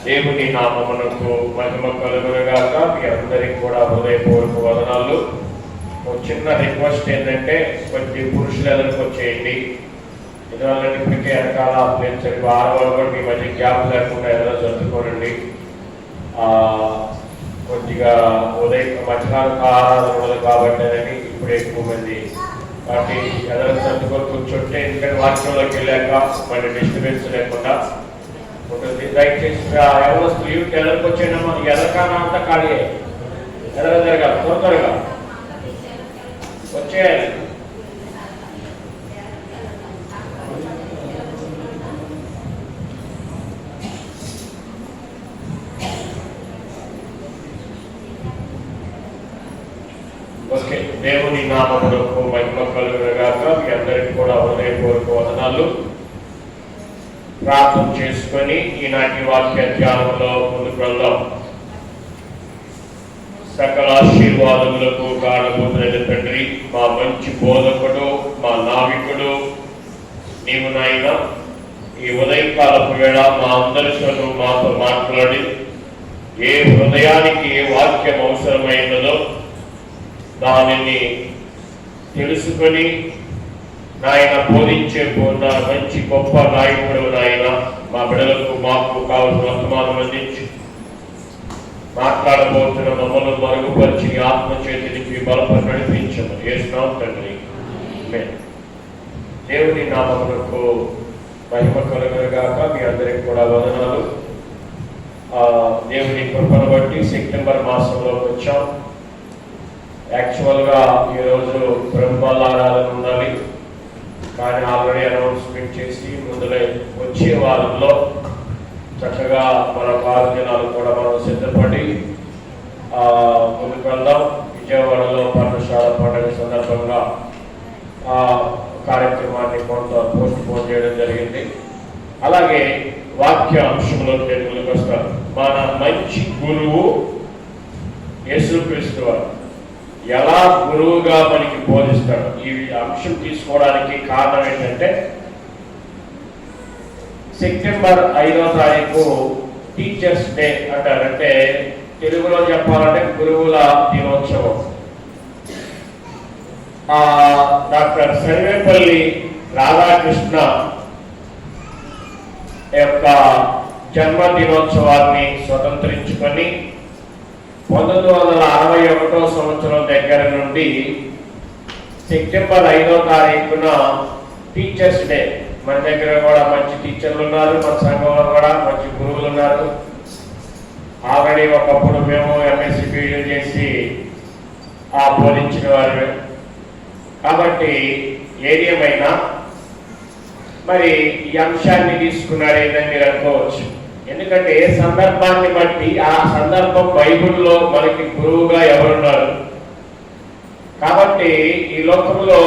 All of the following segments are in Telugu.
దేవుని నామమునకు మహిమ కలుగునుగాక. మీ అందరికి కూడా హృదయపూర్వక వదనాలు. ఒక చిన్న రిక్వెస్ట్ ఏంటంటే కొంచెం పురుషులు ఎదురుకు వచ్చేయండి. ఇదివల్ల ఇప్పటికే వెనకాల ప్లేస్ వారం కూడా మీ మధ్య గ్యాప్ లేకుండా ఎదురు చదువుకోనండి. కొద్దిగా ఉదయం మధ్యాహ్నం ఆరాధన ఉండదు కాబట్టి అని ఇప్పుడు ఎక్కువ మంది కాబట్టి ఎదురు చదువుకొని కూర్చుంటే ఎందుకంటే వాక్యంలోకి వెళ్ళాక మళ్ళీ డిస్టర్బెన్స్ లేకుండా ఉంటుంది. దయచేసి ఎవరు స్త్రీలు ఎదరికి వచ్చేయడమ్మా, ఎదరకాన అంతా ఖాళీ ఎదర జరగాలి, త్వరగా వచ్చేయాలి. ఓకే, దేవుని నామమునకు మహిమ కలుగునుగాక. మీ అందరికి కూడా హృదయపూర్వక వదనాలు. ప్రార్థన చేసుకొని ఈనాటి వాక్య ధ్యానంలో ముందుకు వెళ్దాం. సకల ఆశీర్వాదములకు కారణభూతులైన తండ్రి, మా మంచి బోధకుడు, మా నావికుడు నీవు నాయన. ఈ ఉదయకాలపు వేళ మా అందరితో మాతో మాట్లాడి ఏ హృదయానికి ఏ వాక్యం అవసరమైనదో దానిని తెలుసుకొని నాయన బోధించే మంచి గొప్ప నాయకుడు నాయన. మా బిడ్డలకు మాకు కావలసిన వర్తమానం అందించి మాట్లాడబోతున్న మమ్మల్ని మరుగుపరిచి ఆత్మచేతికి బలపరి నడిపించము చేస్తున్నాం తండ్రి. దేవుని నామమునకు మహిమ కలుగునుగాక. మీ అందరికి కూడా వదనాలు. దేవుని కృపను బట్టి సెప్టెంబర్ మాసంలోకి వచ్చాం. యాక్చువల్గా ఈరోజు బ్రహ్మలారాధన ఉండాలి, కానీ ఆల్రెడీ అనౌన్స్మెంట్ చేసి ముందులే వచ్చే వారంలో చక్కగా మన 6 దినాలు కూడా మనం సిద్ధపడి ముందుకు వెళ్దాం. విజయవాడలో పర్ణశాల పండుగ సందర్భంగా కార్యక్రమాన్ని కొంత పోస్ట్ పోన్ చేయడం జరిగింది. అలాగే వాక్య అంశంలోకి ముందుకు వస్తారు. మన మంచి గురువు యేసుక్రీస్తు వారు ఎలా గురువుగా మనకి బోధిస్తాడు. ఈ అంశం తీసుకోవడానికి కారణం ఏంటంటే సెప్టెంబర్ 5వ తారీఖు టీచర్స్ డే అంటారు. అంటే తెలుగులో చెప్పాలంటే గురువుల దినోత్సవం. డాక్టర్ సర్వేపల్లి రాధాకృష్ణ యొక్క జన్మదినోత్సవాన్ని స్వతంత్రించుకొని 1961వ సంవత్సరం దగ్గర నుండి సెప్టెంబర్ 5వ తారీఖున టీచర్స్ డే. మన దగ్గర కూడా మంచి టీచర్లు ఉన్నారు, మన సంఘంలో కూడా మంచి గురువులు ఉన్నారు. ఆల్రెడీ ఒకప్పుడు మేము ఎంఎస్సి బీడీ చేసి బోధించిన వారు. కాబట్టి ఏదేమైనా మరి ఈ అంశాన్ని తీసుకున్నారు ఏదని మీరు అనుకోవచ్చు. ఎందుకంటే ఏ సందర్భాన్ని బట్టి ఆ సందర్భం బైబిల్లో మనకి గురువుగా ఎవరున్నారు. కాబట్టి ఈ లోకంలో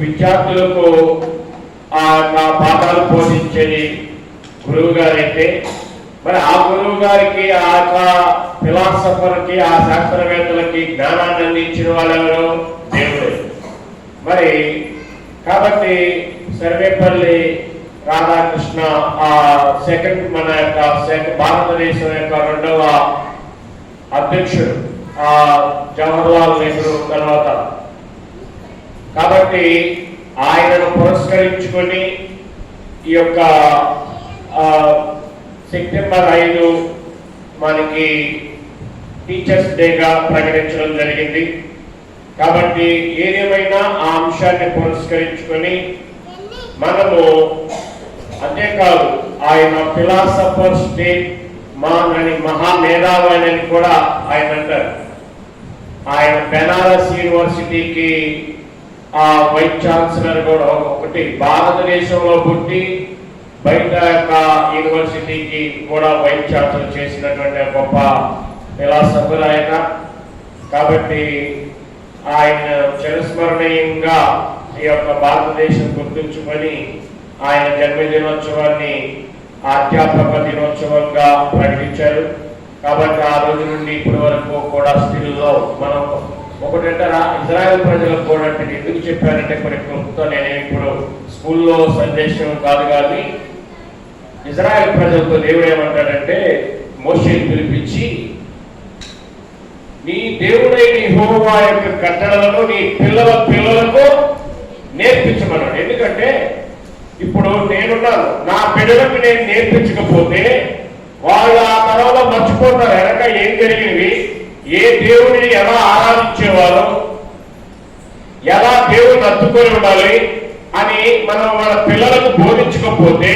విద్యార్థులకు ఆ పాఠాలు బోధించేది గురువు గారైతే మరి ఆ గురువు గారికి ఆ ఫిలాసఫర్కి ఆ శాస్త్రవేత్తలకి జ్ఞానాన్ని అందించిన వాళ్ళెవరు? దేవుడే. మరి కాబట్టి సర్వేపల్లి రాధాకృష్ణ సెకండ్ మన యొక్క భారతదేశం యొక్క 2వ అధ్యక్షుడు జవహర్లాల్ నెహ్రూ తర్వాత. కాబట్టి ఆయనను పురస్కరించుకొని ఈ యొక్క సెప్టెంబర్ 5 మనకి టీచర్స్ డేగా ప్రకటించడం జరిగింది. కాబట్టి ఏదేమైనా ఆ అంశాన్ని పురస్కరించుకొని మనము అంతేకాదు ఆయన ఫిలాసఫర్స్ డే అని మహామేధావి కూడా ఆయన అంటారు. ఆయన బెనారస్ యూనివర్సిటీకి వైస్ ఛాన్సలర్ కూడా ఒకటి. భారతదేశంలో పుట్టి బయట యొక్క యూనివర్సిటీకి కూడా వైస్ ఛాన్సలర్ చేసినటువంటి గొప్ప ఫిలాసఫర్ ఆయన. కాబట్టి ఆయన చిరస్మరణీయంగా ఈ యొక్క భారతదేశం గుర్తుంచుకొని ఆయన జన్మదినోత్సవాన్ని అధ్యాపక దినోత్సవంగా ప్రకటించారు. కాబట్టి ఆ రోజు నుండి ఇప్పటి వరకు కూడా స్త్రీల్లో మనం ఒకటంటే ఇజ్రాయెల్ ప్రజలకు కూడా ఎందుకు చెప్పారంటే కొన్ని క్లుప్తో నేను ఇప్పుడు స్కూల్లో సందేశం కాదు, కానీ ఇజ్రాయెల్ ప్రజలతో దేవుడు ఏమంటాడంటే చేశాడంటే మోషేని పిలిపించి నీ దేవుడైన యెహోవా యొక్క కట్టడలను నీ పిల్లలకు నేర్పించమన్నాడు. ఎందుకంటే ఇప్పుడు నేనున్నాను, నా బిడ్డలకు నేను నేర్పించకపోతే వాళ్ళు ఆ తరంలో మర్చిపోతారు వెనక ఏం జరిగినవి, ఏ దేవుడిని ఎలా ఆరాధించేవారు, ఎలా దేవుడిని అత్తుకొని ఉండాలి అని మనం వాళ్ళ పిల్లలకు బోధించకపోతే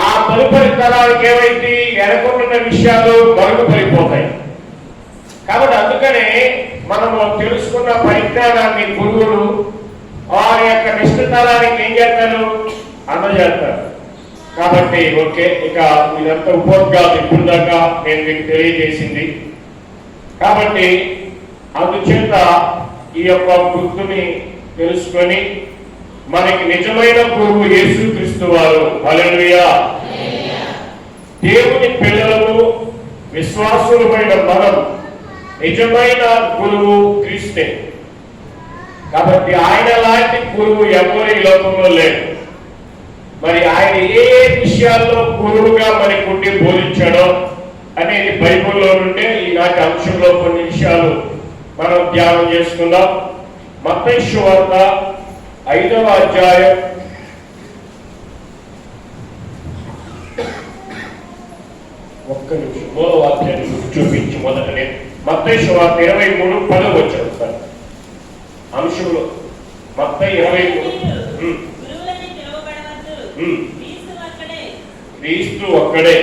ఆ తదుపరి తరానికి ఏమైంది, వెనకున్న విషయాలు మరుగుపడిపోతాయి. కాబట్టి అందుకనే మనము తెలుసుకున్న పరిజ్ఞానాన్ని గురువులు వారి యొక్క నిష్ఠతరానికి ఏం చేస్తారు, అందజేస్తారు. కాబట్టి ఓకే, ఇక ఇదంతా ఉపోద్ఘాతం ఇప్పుడు దాకా నేను మీకు తెలియజేసింది. కాబట్టి అందుచేత ఈ యొక్క గుర్తుని తెలుసుకొని మనకి నిజమైన గురువు యేసుక్రీస్తు వారు. హల్లెలూయా. దేవుని పిల్లలకు విశ్వాసులమైన మనం నిజమైన గురువు క్రీస్తే. కాబట్టి ఆయన లాంటి గురువు ఎవరి లోకంలో లేడు. మరి ఆయన ఏ విషయాల్లో గురువుగా మనకు ఉండి బోధించాడో అనేది బైబిల్లో నుండే ఈనాటి అంశంలో కొన్ని విషయాలు మనం ధ్యానం చేసుకుందాం. మత్తయి సువార్త 5వ అధ్యాయం 3వ వాక్యాన్ని చూపించి మొదటనే మత్తయి సువార్త 23:10 అంశంలో మత్తయి 23. క్రీస్తు ఒక్కడే.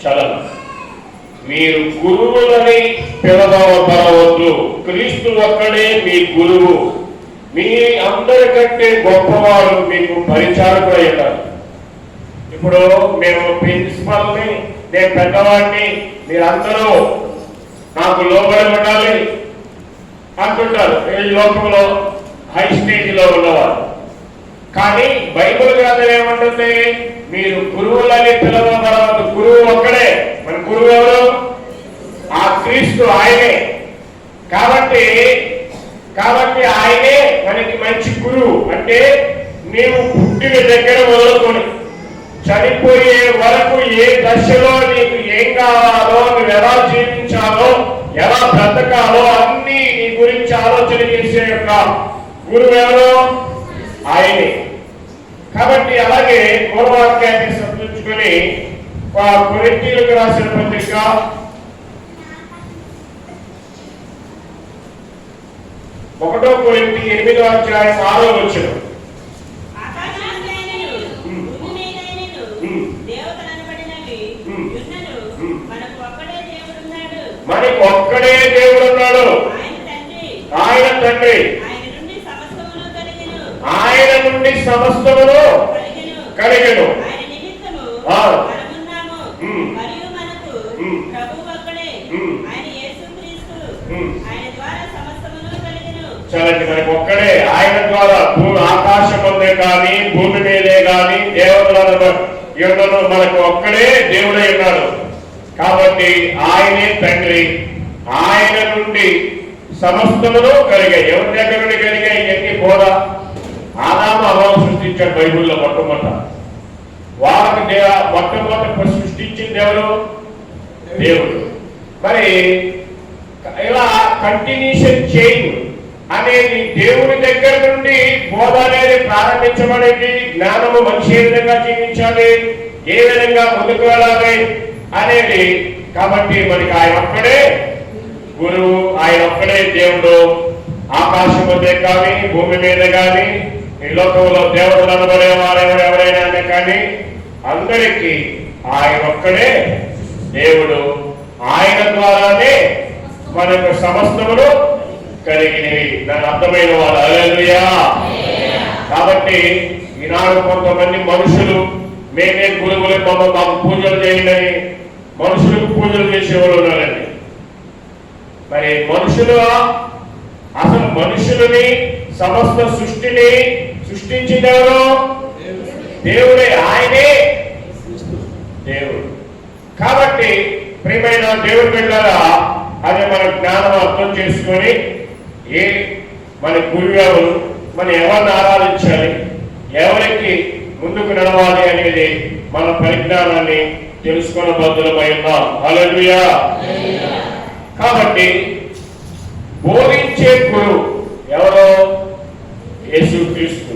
చాలా మీరు గురువులని పిలవవద్దు, క్రీస్తు ఒక్కడే మీ గురువు, మీ అందరికంటే గొప్పవాడు మీకు పరిచారకుడు అయ్యారు. ఇప్పుడు మేము ప్రిన్సిపల్ని, నేను పెద్దవాడిని, మీరందరూ నాకు లోబడి ఉండాలి అంటుంటారు ఈ లోకంలో హై స్టేజ్లో ఉన్నవారు. కానీ బైబిల్ గ్రంథం ఏమంటుంది, మీరు గురువులని పిలవబడవద్దు, గురువు ఒక్కడే. మన గురువు ఎవరు? ఆ క్రీస్తు, ఆయనే. కాబట్టి ఆయనే మనకి మంచి గురువు. అంటే నీవు పుట్టిన దగ్గర మొదలుకొని చనిపోయే వరకు ఏ దశలో నీకు ఏం కావాలో, నువ్వు ఎలా జీవించాలో, ఎలా బ్రతకాలో అన్ని నీ గురించి ఆలోచన చేసే యొక్క గురువు ఎవరో ఆయనే. కాబట్టి అలాగే పూర్వవాక్యాన్ని సంతరించుకొని కొరింథీయులకు రాసిన పత్రిక 1 కొరింథీ 8వ అధ్యాయం 6వ వచనం. మనకు ఒక్కడే దేవుడు ఉన్నాడు, ఆయన తండ్రి. ఆయన నుండి సమస్తమును కలిగెను. చలండి, మనకు ఒక్కడే. ఆయన ద్వారా ఆకాశం ఉందే కానీ భూమి మీదే కానీ దేవతలను మనకు ఒక్కడే దేవుడై ఉన్నాడు. కాబట్టి ఆయనే తండ్రి, ఆయన నుండి సమస్తమును కలిగాయి. ఎవరి దగ్గర నుండి కలిగాయి? ఎన్ని బోధ ఆదాము అవ్వను సృష్టించాడు బైబిల్లో మొట్టమొదట. వాళ్ళకి మొట్టమొదట సృష్టించింది ఎవరు? దేవుడు. మరి ఇలా కంటిన్యూషన్ చైన్ అనేది దేవుని దగ్గర నుండి బోధ అనేది ప్రారంభించబడేది. జ్ఞానము మనిషి ఏ విధంగా జీవించాలి, ఏ విధంగా ముందుకు వెళ్ళాలి అనేది. కాబట్టి మనకి ఆయన ఒక్కడే గురువు, ఆయన ఒక్కడే దేవుడు. ఆకాశం మధ్య కానీ భూమి మీద కానీ ఈ లోకంలో దేవతలు అనబడే వారెవరు ఎవరైనా కానీ అందరికీ ఆయన ఒక్కడే దేవుడు. ఆయన ద్వారానే మనకు సమస్తములు కలిగినవి. దాని అర్థమైన వాళ్ళు హల్లెలూయా. కాబట్టి ఈనాడు కొంతమంది మనుషులు మేమే గురువులు, మాకు పూజలు చేయండి, మనుషులకు పూజలు చేసేవాళ్ళు ఉన్నారండి. మరి మనుషులు అసలు మనుషులని సమస్త సృష్టిని సృష్టించినవారు దేవుడే, ఆయనే దేవుడు. కాబట్టి ప్రియమైన దేవుడు బిడ్డలారా, అది మన జ్ఞానం అర్థం చేసుకొని మన గురువు ఎవరు, మనం ఎవరిని ఆరాధించాలి, ముందుకు నడవాలి అనేది మన పరిజ్ఞానాన్ని తెలుసుకున్న బద్దులమై ఉన్నాం. హల్లెలూయా. కాబట్టి బోధించే గురువు ఎవరో? యేసుక్రీస్తు.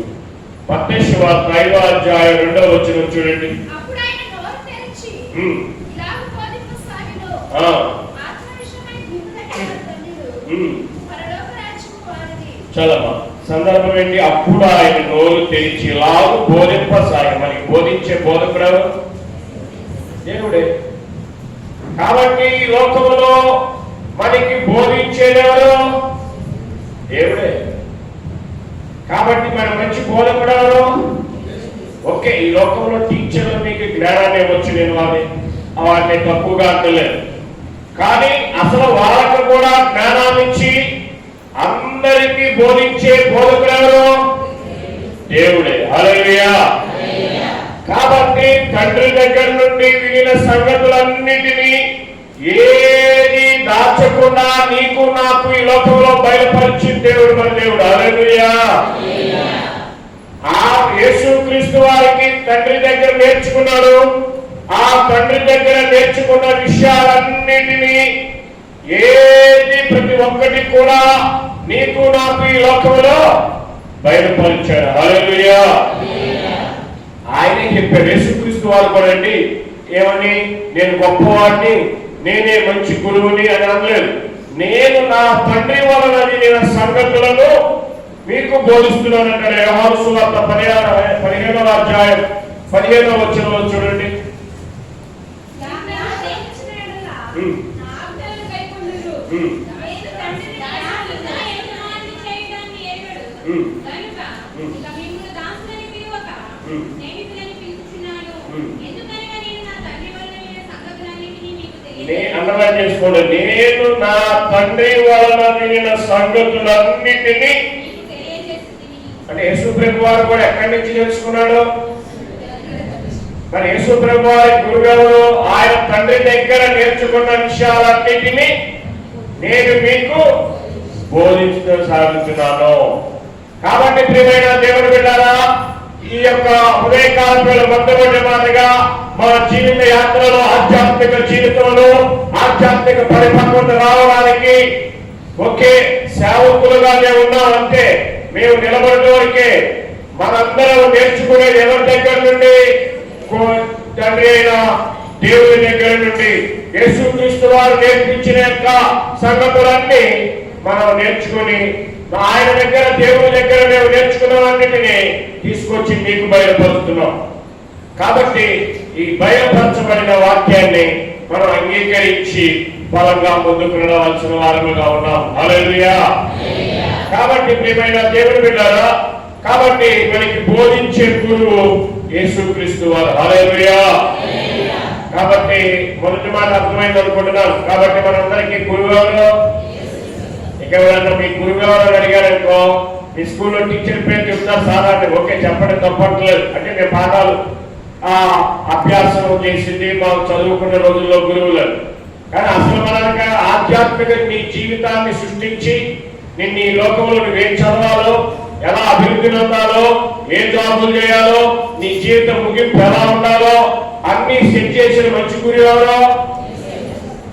మత్తయి సువార్త 5వ అధ్యాయం 2వ వచనం చూడండి. చదమ్మా. సందర్భం ఏంటి? అప్పుడు ఆయన నోరు తెరిచి ఇలాగూ బోధింపసాగి. మనకి బోధించే బోధకుడు దేవుడే. కాబట్టి ఈ లోకంలో మనకి బోధించేదెవరు? దేవుడే. కాబట్టి మన మంచి బోధకుడు ఎవరు? ఓకే, ఈ లోకంలో టీచర్లు మీకు జ్ఞానాన్ని ఇవ్వచ్చు, నేను వాటిని తప్పుగా అంటలేదు. కానీ అసలు వాళ్ళకు కూడా జ్ఞానాన్ని ఇచ్చి అందరికీ బోధించే బోధకుడు ఎవరు? దేవుడే. హల్లెలూయా. కాబట్టి తండ్రి దగ్గర నుండి వినిన సంగతులన్నిటినీ ఏది దాచకుండా నీకు నాకు ఈ లోకంలో బయలుపరిచిన దేవుడు మన దేవుడు. హల్లెలూయా. ఆ యేసుక్రీస్తు వారికి తండ్రి దగ్గర నేర్చుకున్నాడు. ఆ తండ్రి దగ్గర నేర్చుకున్న విషయాలన్నిటినీ ఏది ప్రతి ఒక్కటి కూడా నీకు నాకు ఈ లోకంలో బయలుపరిచాడు. హల్లెలూయా. ఆయనే చెప్పాడు. యేసుక్రీస్తు వారు కూడా అండి ఏమని, నేను గొప్పవాడిని, నేనే మంచి గురువుని అని అనలేదు. నేను నా తండ్రి వలన నేను సంగతులను మీకు బోధిస్తున్నాను అంటాడు. యోహాను సువార్త 15వ అధ్యాయం 15వ వచనంలో చూడండి. అండర్లైన్ చేసుకోండి. నేను నా తండ్రి వలన వినిన సంగతులన్నిటినీ. అంటే యేసు ప్రభు వారు కూడా ఎక్కడి నుంచి తెలుసుకున్నాడు? మరి యేసు ప్రభు వారి గురుగారు ఆయన తండ్రి దగ్గర నేర్చుకున్న విషయాలన్నిటినీ నేను మీకు బోధించు సాగుతున్నాను. కాబట్టి ప్రియమైన దేవుని బిడ్డలారా, ఈ యొక్క ఉదయకాల మొట్టమొదటి మాదిరిగా మన జీవిత యాత్రలో, ఆధ్యాత్మిక జీవితంలో ఆధ్యాత్మిక పరిపక్వత రావడానికి ఒకే సేవకులుగానే ఉన్నామంటే మేము నిలబడటోరికే. మనందరం నేర్చుకునేది ఎవరి దగ్గర నుండి? తండ్రి అయిన దేవుని దగ్గర నుండి. యేసుక్రీస్తు వారు నేర్పించిన యొక్క సంగతులన్నీ మనం నేర్చుకుని ఆయన దగ్గర, దేవుని దగ్గర మేము నేర్చుకున్నవన్నిటినీ తీసుకొచ్చి మీకు బయలుపరుస్తున్నాం. కాబట్టి ఈ బయలుపరచబడిన వాక్యాన్ని మనం అంగీకరించి బలంగా ముందుకు నడవలసిన వారముగా ఉన్నాం. హల్లెలూయా. కాబట్టి ప్రియమైన దేవుని బిడ్డలారా, కాబట్టి మనకి బోధించే గురువు యేసుక్రీస్తు వారు. హల్లెలూయా. కాబట్టి మొదటి మాట అర్థమైంది అనుకుంటున్నాను. కాబట్టి మనందరికీ గురువు ఎవరు? ఎవరన్నా మీ గురువు ఎవరు అడిగారనుకో, మీ స్కూల్లో టీచర్ పేరు చెప్తారు సాధారణ. ఓకే, చెప్పడం తప్పట్లేదు. అంటే మేము పాఠాలు అభ్యాసం చేసింది మాకు చదువుకున్న రోజుల్లో గురువులు. కానీ అసలు మనక ఆధ్యాత్మిక నీ జీవితాన్ని సృష్టించి నిన్ను ఈ లోకంలో నువ్వేం చదవాలో, ఎలా అభివృద్ధి పొందాలో, ఏ జాబులు చేయాలో, నీ జీవితం ముగింపు ఎలా ఉండాలో అన్ని సెట్ చేసిన మంచి గురువు ఎవరో?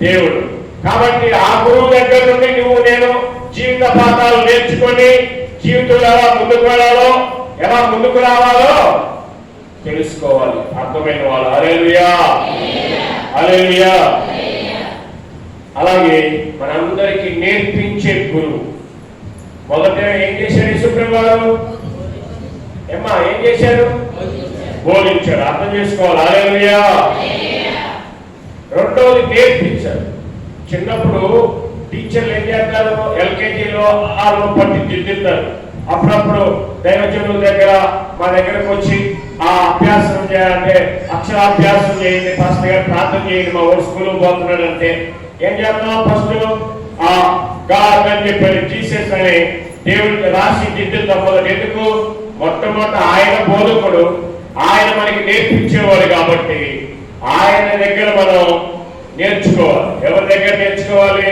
దేవుడు. కాబట్టి ఆ గురువు దగ్గర నుండి నువ్వు నేను జీవిత పాఠాలు నేర్చుకొని జీవితంలో ఎలా ముందుకు వెళ్ళాలో, ఎలా ముందుకు రావాలో తెలుసుకోవాలి. అర్థమైన వాళ్ళు. హల్లెలూయా. హల్లెలూయా. అలాగే మనందరికీ నేర్పించే గురువు. మొదట ఏం చేశారు యేసుప్రభు వారు? ఏం చేశారు? బోధించారు. అర్థం చేసుకోవాలి. హల్లెలూయా. రెండవది నేర్పించారు. చిన్నప్పుడు టీచర్లు ఏం చేస్తారు? ఎల్కేజీలో ఆరు పట్టి దిద్దుతారు. అప్పుడప్పుడు దైవజనుల దగ్గర మా దగ్గరకు వచ్చి ఆ అభ్యాసం చేయాలంటే అక్షరాభ్యాసం చేయండి, ఫస్ట్ గారు ప్రార్థన చేయండి, మా ఊరు స్కూల్ పోతున్నాడు అంటే ఏం చేస్తాం? ఫస్ట్ ఆ గాడ్ అని చెప్పారు, జీసస్ అని దేవుడికి రాసి దిద్దుతాం. మొదటి ఎందుకు? మొట్టమొదటి ఆయన బోధకుడు, ఆయన మనకి నేర్పించేవాడు. కాబట్టి ఆయన దగ్గర మనం నేర్చుకోవాలి. ఎవరి దగ్గర నేర్చుకోవాలి?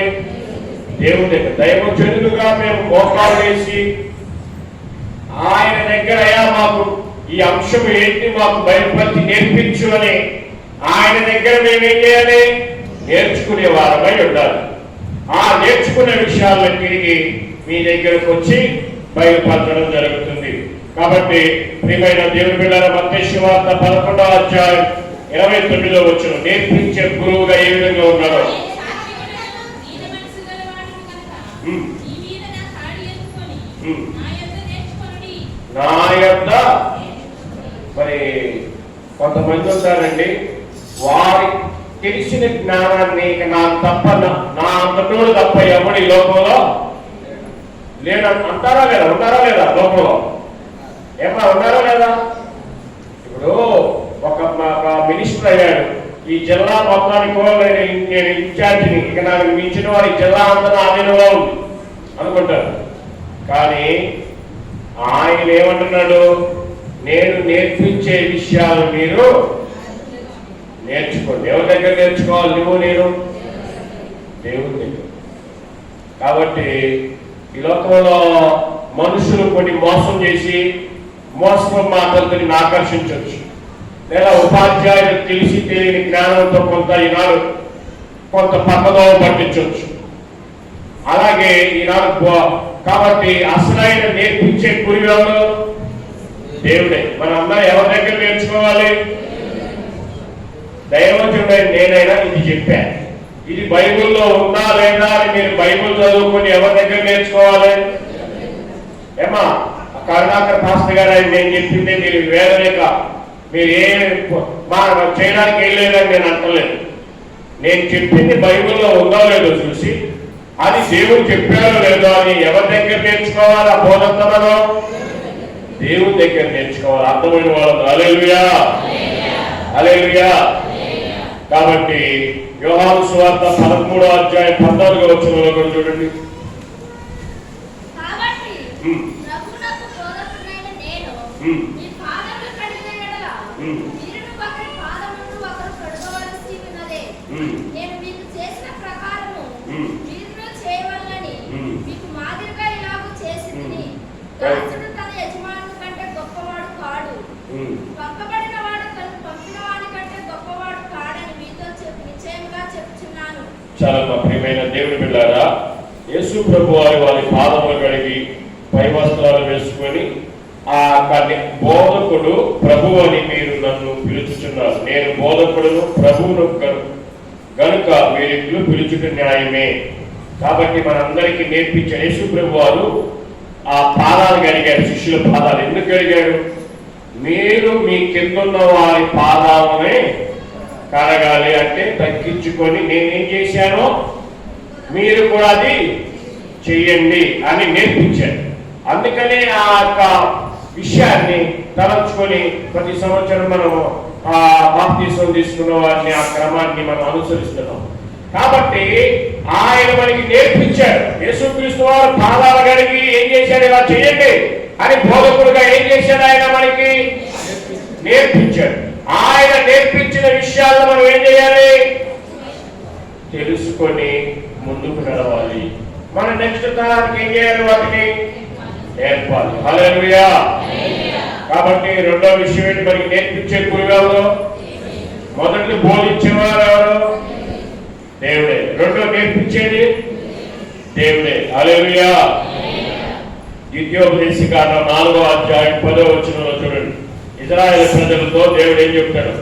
దేవుడి దగ్గర. దైవజనులుగా మేము మోకాలు వేసి ఆయన దగ్గర అయ్యా మాకు ఈ అంశం ఏంటి మాకు బయలుపరిచి నేర్పించు అని ఆయన దగ్గర మేమేం చేయాలి? నేర్చుకునే వారమై ఉండాలి. ఆ నేర్చుకునే విషయాలను తిరిగి మీ దగ్గరకు వచ్చి బయలుపరచడం జరుగుతుంది. కాబట్టి ప్రియమైన దేవుని బిడ్డల మత్తయి సువార్త 11వ అధ్యాయం 29వ వచనం, నేర్పించే గురువుగా ఏ విధంగా ఉన్నారో నా యొద్ద. మరి కొంతమంది ఉంటారండి, వారి తెలిసిన జ్ఞానాన్ని నాకు తప్ప నా అంతటోడు తప్ప ఎవడి లోకంలో లేడు అంటారా లేదా? ఉన్నారా లేదా లోకంలో? ఏమన్నా ఉన్నారా లేదా? ఇప్పుడు ఒక మినిస్టర్ అయ్యాడు, ఈ జిల్లా మొత్తానికి నేను ఇన్ఛార్జిని, ఇక నాకు మించిన వారి జిల్లా అంతా ఆధీనంలో ఉంది అనుకుంటారు. కానీ ఆయన ఏమంటున్నాడు? నేను నేర్పించే విషయాలు మీరు నేర్చుకోండి. ఎవరి దగ్గర నేర్చుకోవాలి? నువ్వు నేను దేవుని దగ్గర. కాబట్టి ఈ లోకంలో మనుషులు కొన్ని మోసం చేసి మోసపు మాటలతో ఆకర్షించవచ్చు, లేదా ఉపాధ్యాయులు తెలిసి తెలియని జ్ఞానంతో కొంత ఈనాడు కొంత పక్కదోవ పట్టించవచ్చు. అలాగే ఈనాడు కాబట్టి అసలైన నేర్పించే గురువులు దేవుడే. మనందరం ఎవరి దగ్గర నేర్చుకోవాలి? దైవజనుడైన నేనైనా ఇది చెప్పాను, ఇది బైబిల్లో ఉందా లేదా అని మీరు బైబిల్ చదువుకొని ఎవరి దగ్గర నేర్చుకోవాలి? ఏమా కరుణాకర్ పాస్టర్ గారు ఆయన నేను చెప్పింది మీరు వేదలేక మీరు చేయడానికి ఏం లేదని నేను అంటలేదు. నేను చెప్పింది బైబిల్లో ఉందో లేదో చూసి అది దేవుడు చెప్పారో లేదో అని ఎవరి దగ్గర నేర్చుకోవాలి? ఆ బోధంతమనో దేవుని దగ్గర నేర్చుకోవాలి. అర్థమైన వాళ్ళు హల్లెలూయా, హల్లెలూయా. కాబట్టి యోహాను సువార్త 13వ అధ్యాయం 14వ వచనంలో కూడా చూడండి. చాలా మా ప్రియమైన దేవుని బిడ్డలారా, యేసు ప్రభు వారి పాదములు కడిగి పై వస్త్రాలు వేసుకొని ఆ బోధకుడు ప్రభు అని మీరు నన్ను పిలుచుచున్నారు, నేను బోధకుడును ప్రభువును గనుక మీరిట్లు పిలుచుట న్యాయమే. కాబట్టి మనందరికీ నేర్పించిన యేసు ప్రభు వారు ఆ పాదాలు కడిగాడు, శిష్యుల పాదాలు. ఎందుకు కడిగాడు? మీరు మీ కిందున్న వారి పాదాలనే కడగాలి అంటే తగ్గించుకొని నేనేం చేశానో మీరు కూడా అది చెయ్యండి అని నేర్పించాడు. అందుకనే ఆ యొక్క విషయాన్ని తలంచుకొని ప్రతి సంవత్సరం మనము బాప్తిసం తీసుకున్న వారిని ఆ క్రమాన్ని మనం అనుసరిస్తున్నాం. కాబట్టి ఆయన మనకి నేర్పించాడు. యేసుక్రీస్తు వారు పాదాల గడిగి ఏం చేశాడు? ఇలా చేయండి అని బోధకుడుగా ఏం చేశాడు? ఆయన మనకి నేర్పించాడు. ఆయన నేర్పించిన విషయాలను మనం ఏం చేయాలి? తెలుసుకొని ముందుకు నడవాలి. మన నెక్స్ట్ తరానికి ఏం చేయాలి? వాటిని నేర్పాలి. హల్లెలూయా. కాబట్టి రెండో విషయం ఏంటి? మనకి నేర్పించే గురువు ఎవరు? మొదటి బోధించేవారు ఎవరు? దేవుడే. రెండో నేర్పించేది దేవుడే. హల్లెలూయా. ద్వితీయోపదేశకాండం 4వ అధ్యాయం 10వ వచనంలో చూడండి. ఇశ్రాయేలు ప్రజలతో దేవుడు ఏం చెప్తాడు?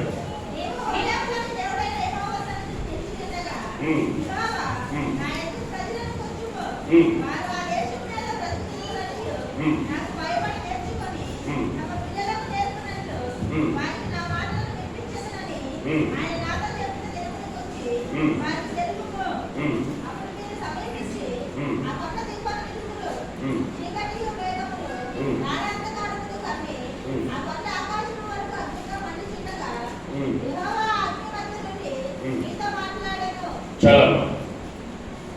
చాలా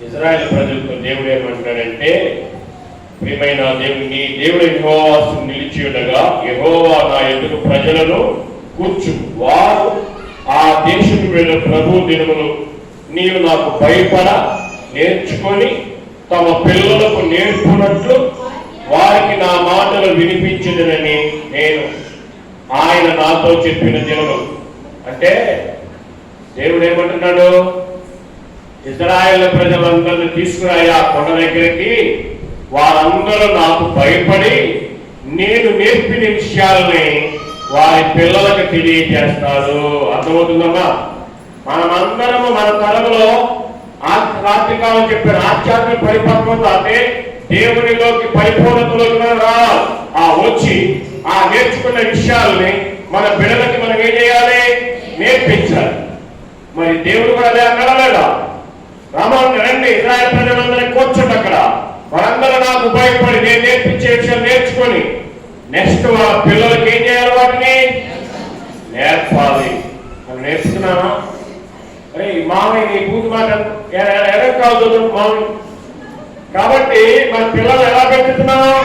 ఇశ్రాయేలు ప్రజలతో దేవుడు ఏమంటాడంటే, ప్రియమైన దేవుని దేవుడు యెహోవా నిలిచి ఉండగా యెహోవా నా ఎదురు ప్రజలను కూర్చు, వారు ఆ దేశం మీద ప్రభు దినములు నీవు నాకు భయపడ నేర్చుకొని తమ పిల్లలకు నేర్పునట్లు వారికి నా మాటలు వినిపించదనని నేను ఆయన నాతో చెప్పిన దినము. అంటే దేవుడు ఏమంటున్నాడు? ఇజ్రాయేల్ ప్రజలందరినీ తీసుకురాయి ఆ కొండ దగ్గరికి. వారందరూ నాకు భయపడి నేను నేర్పిన విషయాలని వారి పిల్లలకు తెలియజేస్తారు. అర్థమవుతుందమ్మా? మనమందరము మన తరంలో రాత్రికాలం చెప్పిన ఆధ్యాత్మిక పరిపక్వత అంటే దేవునిలోకి పరిపూర్ణతలోకి మనం రావాలి. వచ్చి ఆ నేర్చుకున్న విషయాలని మన బిడ్డలకి మనం ఏం చేయాలి? నేర్పించాలి. మరి దేవుడు కూడా అదే అన్నాడా? రామాను రండి, ఇజ్రాయేల్ ప్రజలందరినీ కూర్చోండి అక్కడ, వారందరూ నాకు భయపడి నేను నేర్పించే విషయాలు నేర్చుకొని నెక్స్ట్ వాళ్ళ పిల్లలకి ఏం చేయాలి? వాటిని నేర్పాలి. మనం నేర్చుకున్నామా? అరే మామయ్య నీ పూజ మాట ఎలా కాదు మామయ్య. కాబట్టి మన పిల్లలు ఎలా పెట్టుతున్నాం?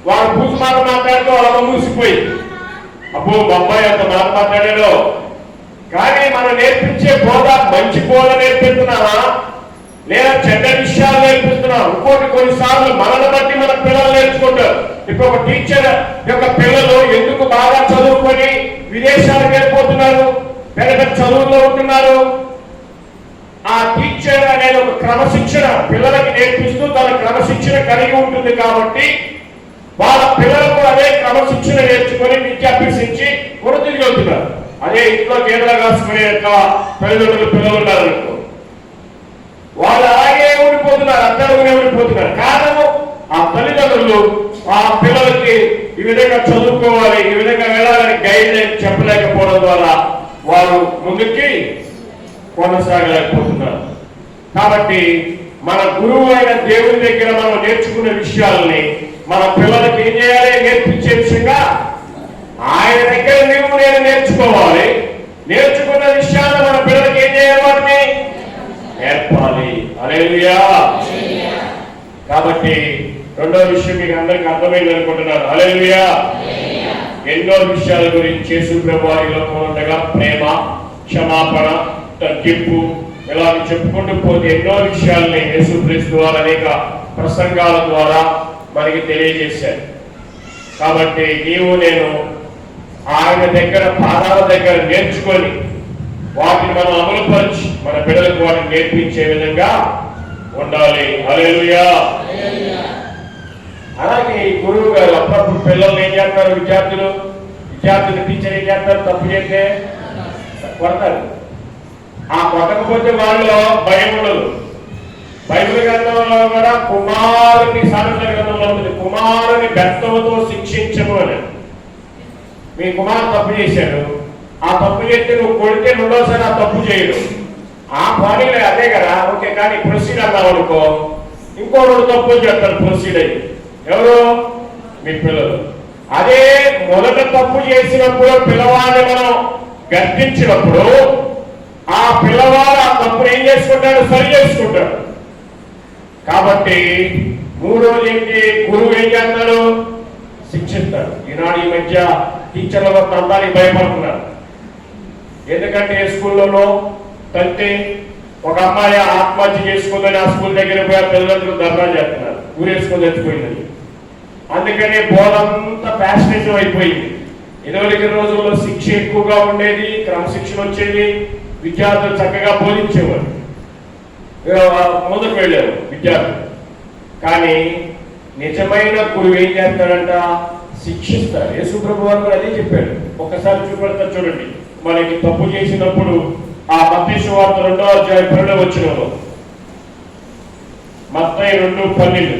వాడు పూజ మాట మాట్లాడుతూ అలా మూసిపోయి అబ్బో అబ్బాయి అంత మాట మాట్లాడాడు. కానీ మనం నేర్పించే బోధ మంచి బోధ నేర్పిస్తున్నామా లేదా చెడ్డ విషయాలు నేర్పిస్తున్నాం? కొన్నిసార్లు మనల్ని బట్టి మన పిల్లలు నేర్చుకుంటారు. ఇప్పుడు ఒక టీచర్ యొక్క పిల్లలు ఎందుకు బాగా చదువుకొని విదేశాలకు వెళ్ళిపోతున్నారు, పెద్ద పెద్ద చదువుల్లో ఉంటున్నారు? ఆ టీచర్ అనేది ఒక క్రమశిక్షణ పిల్లలకి నేర్పిస్తూ తన క్రమశిక్షణ కలిగి ఉంటుంది. కాబట్టి వాళ్ళ పిల్లలకు అదే క్రమశిక్షణ నేర్చుకొని విద్యాభ్యసించి వృద్ధికి వెళ్తున్నారు. అదే ఇంట్లో గేదెలు కాసుకునే యొక్క తల్లిదండ్రులు పిల్లలు ఉన్నారనుకో, వాళ్ళు అలాగే ఊడిపోతున్నారు, అద్దరుగానే ఊడిపోతున్నారు. కారణము ఆ తల్లిదండ్రులు ఆ పిల్లలకి ఈ విధంగా చదువుకోవాలి, ఈ విధంగా వెళ్ళాలని గైడ్ చెప్పలేకపోవడం ద్వారా వారు ముందుకి కొనసాగలేకపోతున్నారు. కాబట్టి మన గురువు అయిన దేవుని దగ్గర మనం నేర్చుకున్న విషయాలని మన పిల్లలకి ఏం చేయాలి? నేర్పించే విషయంగా ఆయన దగ్గర నేను నేర్చుకోవాలి. నేర్చుకున్న విషయాలు మన పిల్లలకి ఏం చేయాలి? వాటిని నేర్పాలి. హల్లెలూయా. కాబట్టి రెండో విషయం మీకు అందరికి అర్థమైంది అనుకుంటున్నాను. హల్లెలూయా. ఎన్నో విషయాల గురించి యేసు ప్రభువు ఈ లోకంలో ఉండగా ప్రేమ, క్షమాపణ, తగ్గింపు ఇలా చెప్పుకుంటూ పోతే ఎన్నో విషయాల్ని యేసుక్రీస్తు వారు అనేక ప్రసంగాల ద్వారా మనకి తెలియజేశారు. కాబట్టి నీవు నేను ఆయన దగ్గర పాదాల దగ్గర నేర్చుకొని వాటిని మనం అమలుపరిచి మన బిడ్డలకు వాటిని నేర్పించే విధంగా ఉండాలి. హల్లెలూయా. అలాగే ఈ గురువు గారు అప్పుడప్పుడు పిల్లల్ని ఏం చేస్తారు? విద్యార్థులు టీచర్ ఏం చేస్తారు? తప్పు చేస్తే కొడతారు. ఆ కొట్టకపోతే వాళ్ళు భయం ఉండదు. బైబిల్ గ్రంథంలో కూడా కుమారుని సామెతల గ్రంథంలో ఉంటుంది, కుమారుని బెత్తముతో శిక్షించము అని. మీ కుమారుడు తప్పు చేశాడు, ఆ తప్పు చేస్తే నువ్వు కొడితే రెండోసారి ఆ తప్పు చేయడు. ఆ పనిలో అదే కదా, ఓకే. కానీ ప్రొసీడ్ అన్నావు అనుకో, ఇంకో రెండు తప్పులు చేస్తారు ప్రొసీడ్ అయ్యి. ఎవరు? మీ పిల్లలు. అదే మొదట తప్పు చేసినప్పుడు పిల్లవాడిని మనం గర్తించినప్పుడు ఆ పిల్లవాడు ఆ తప్పును ఏం చేసుకుంటాడు? సరి చేసుకుంటాడు. కాబట్టి మూడోది ఏంటి? గురువు ఏం చేస్తాడు? శిక్షిస్తాడు. ఈనాడు ఈ మధ్య టీచర్ల తందానికి భయపడుతున్నారు. ఎందుకంటే స్కూల్లోనో తంతే ఒక అమ్మాయి ఆత్మహత్య చేసుకుందని ఆ స్కూల్ దగ్గర పోయి పిల్లలందరూ ధర్నా చేస్తున్నారు, ఊరేసుకొని తెచ్చిపోయిందని. అందుకని బోధంతా ఫ్యాషనేటివ్ అయిపోయింది. ఇదివరకు రోజుల్లో శిక్ష ఎక్కువగా ఉండేది, క్రమశిక్షణ వచ్చేది, విద్యార్థులు చక్కగా బోధించేవారు, ముందుకు వెళ్ళారు విద్యార్థులు. కానీ నిజమైన గురువు ఏం చేస్తాడంట? శిక్షిస్తారు. యేసు ప్రభువు వారు అదే చెప్పాడు. ఒకసారి చూపెడతారు చూడండి. మనకి తప్పు చేసినప్పుడు ఆ మత్తయి సువార్త 2వ అధ్యాయం 12వ వచనంలో, మత్తయి 2:12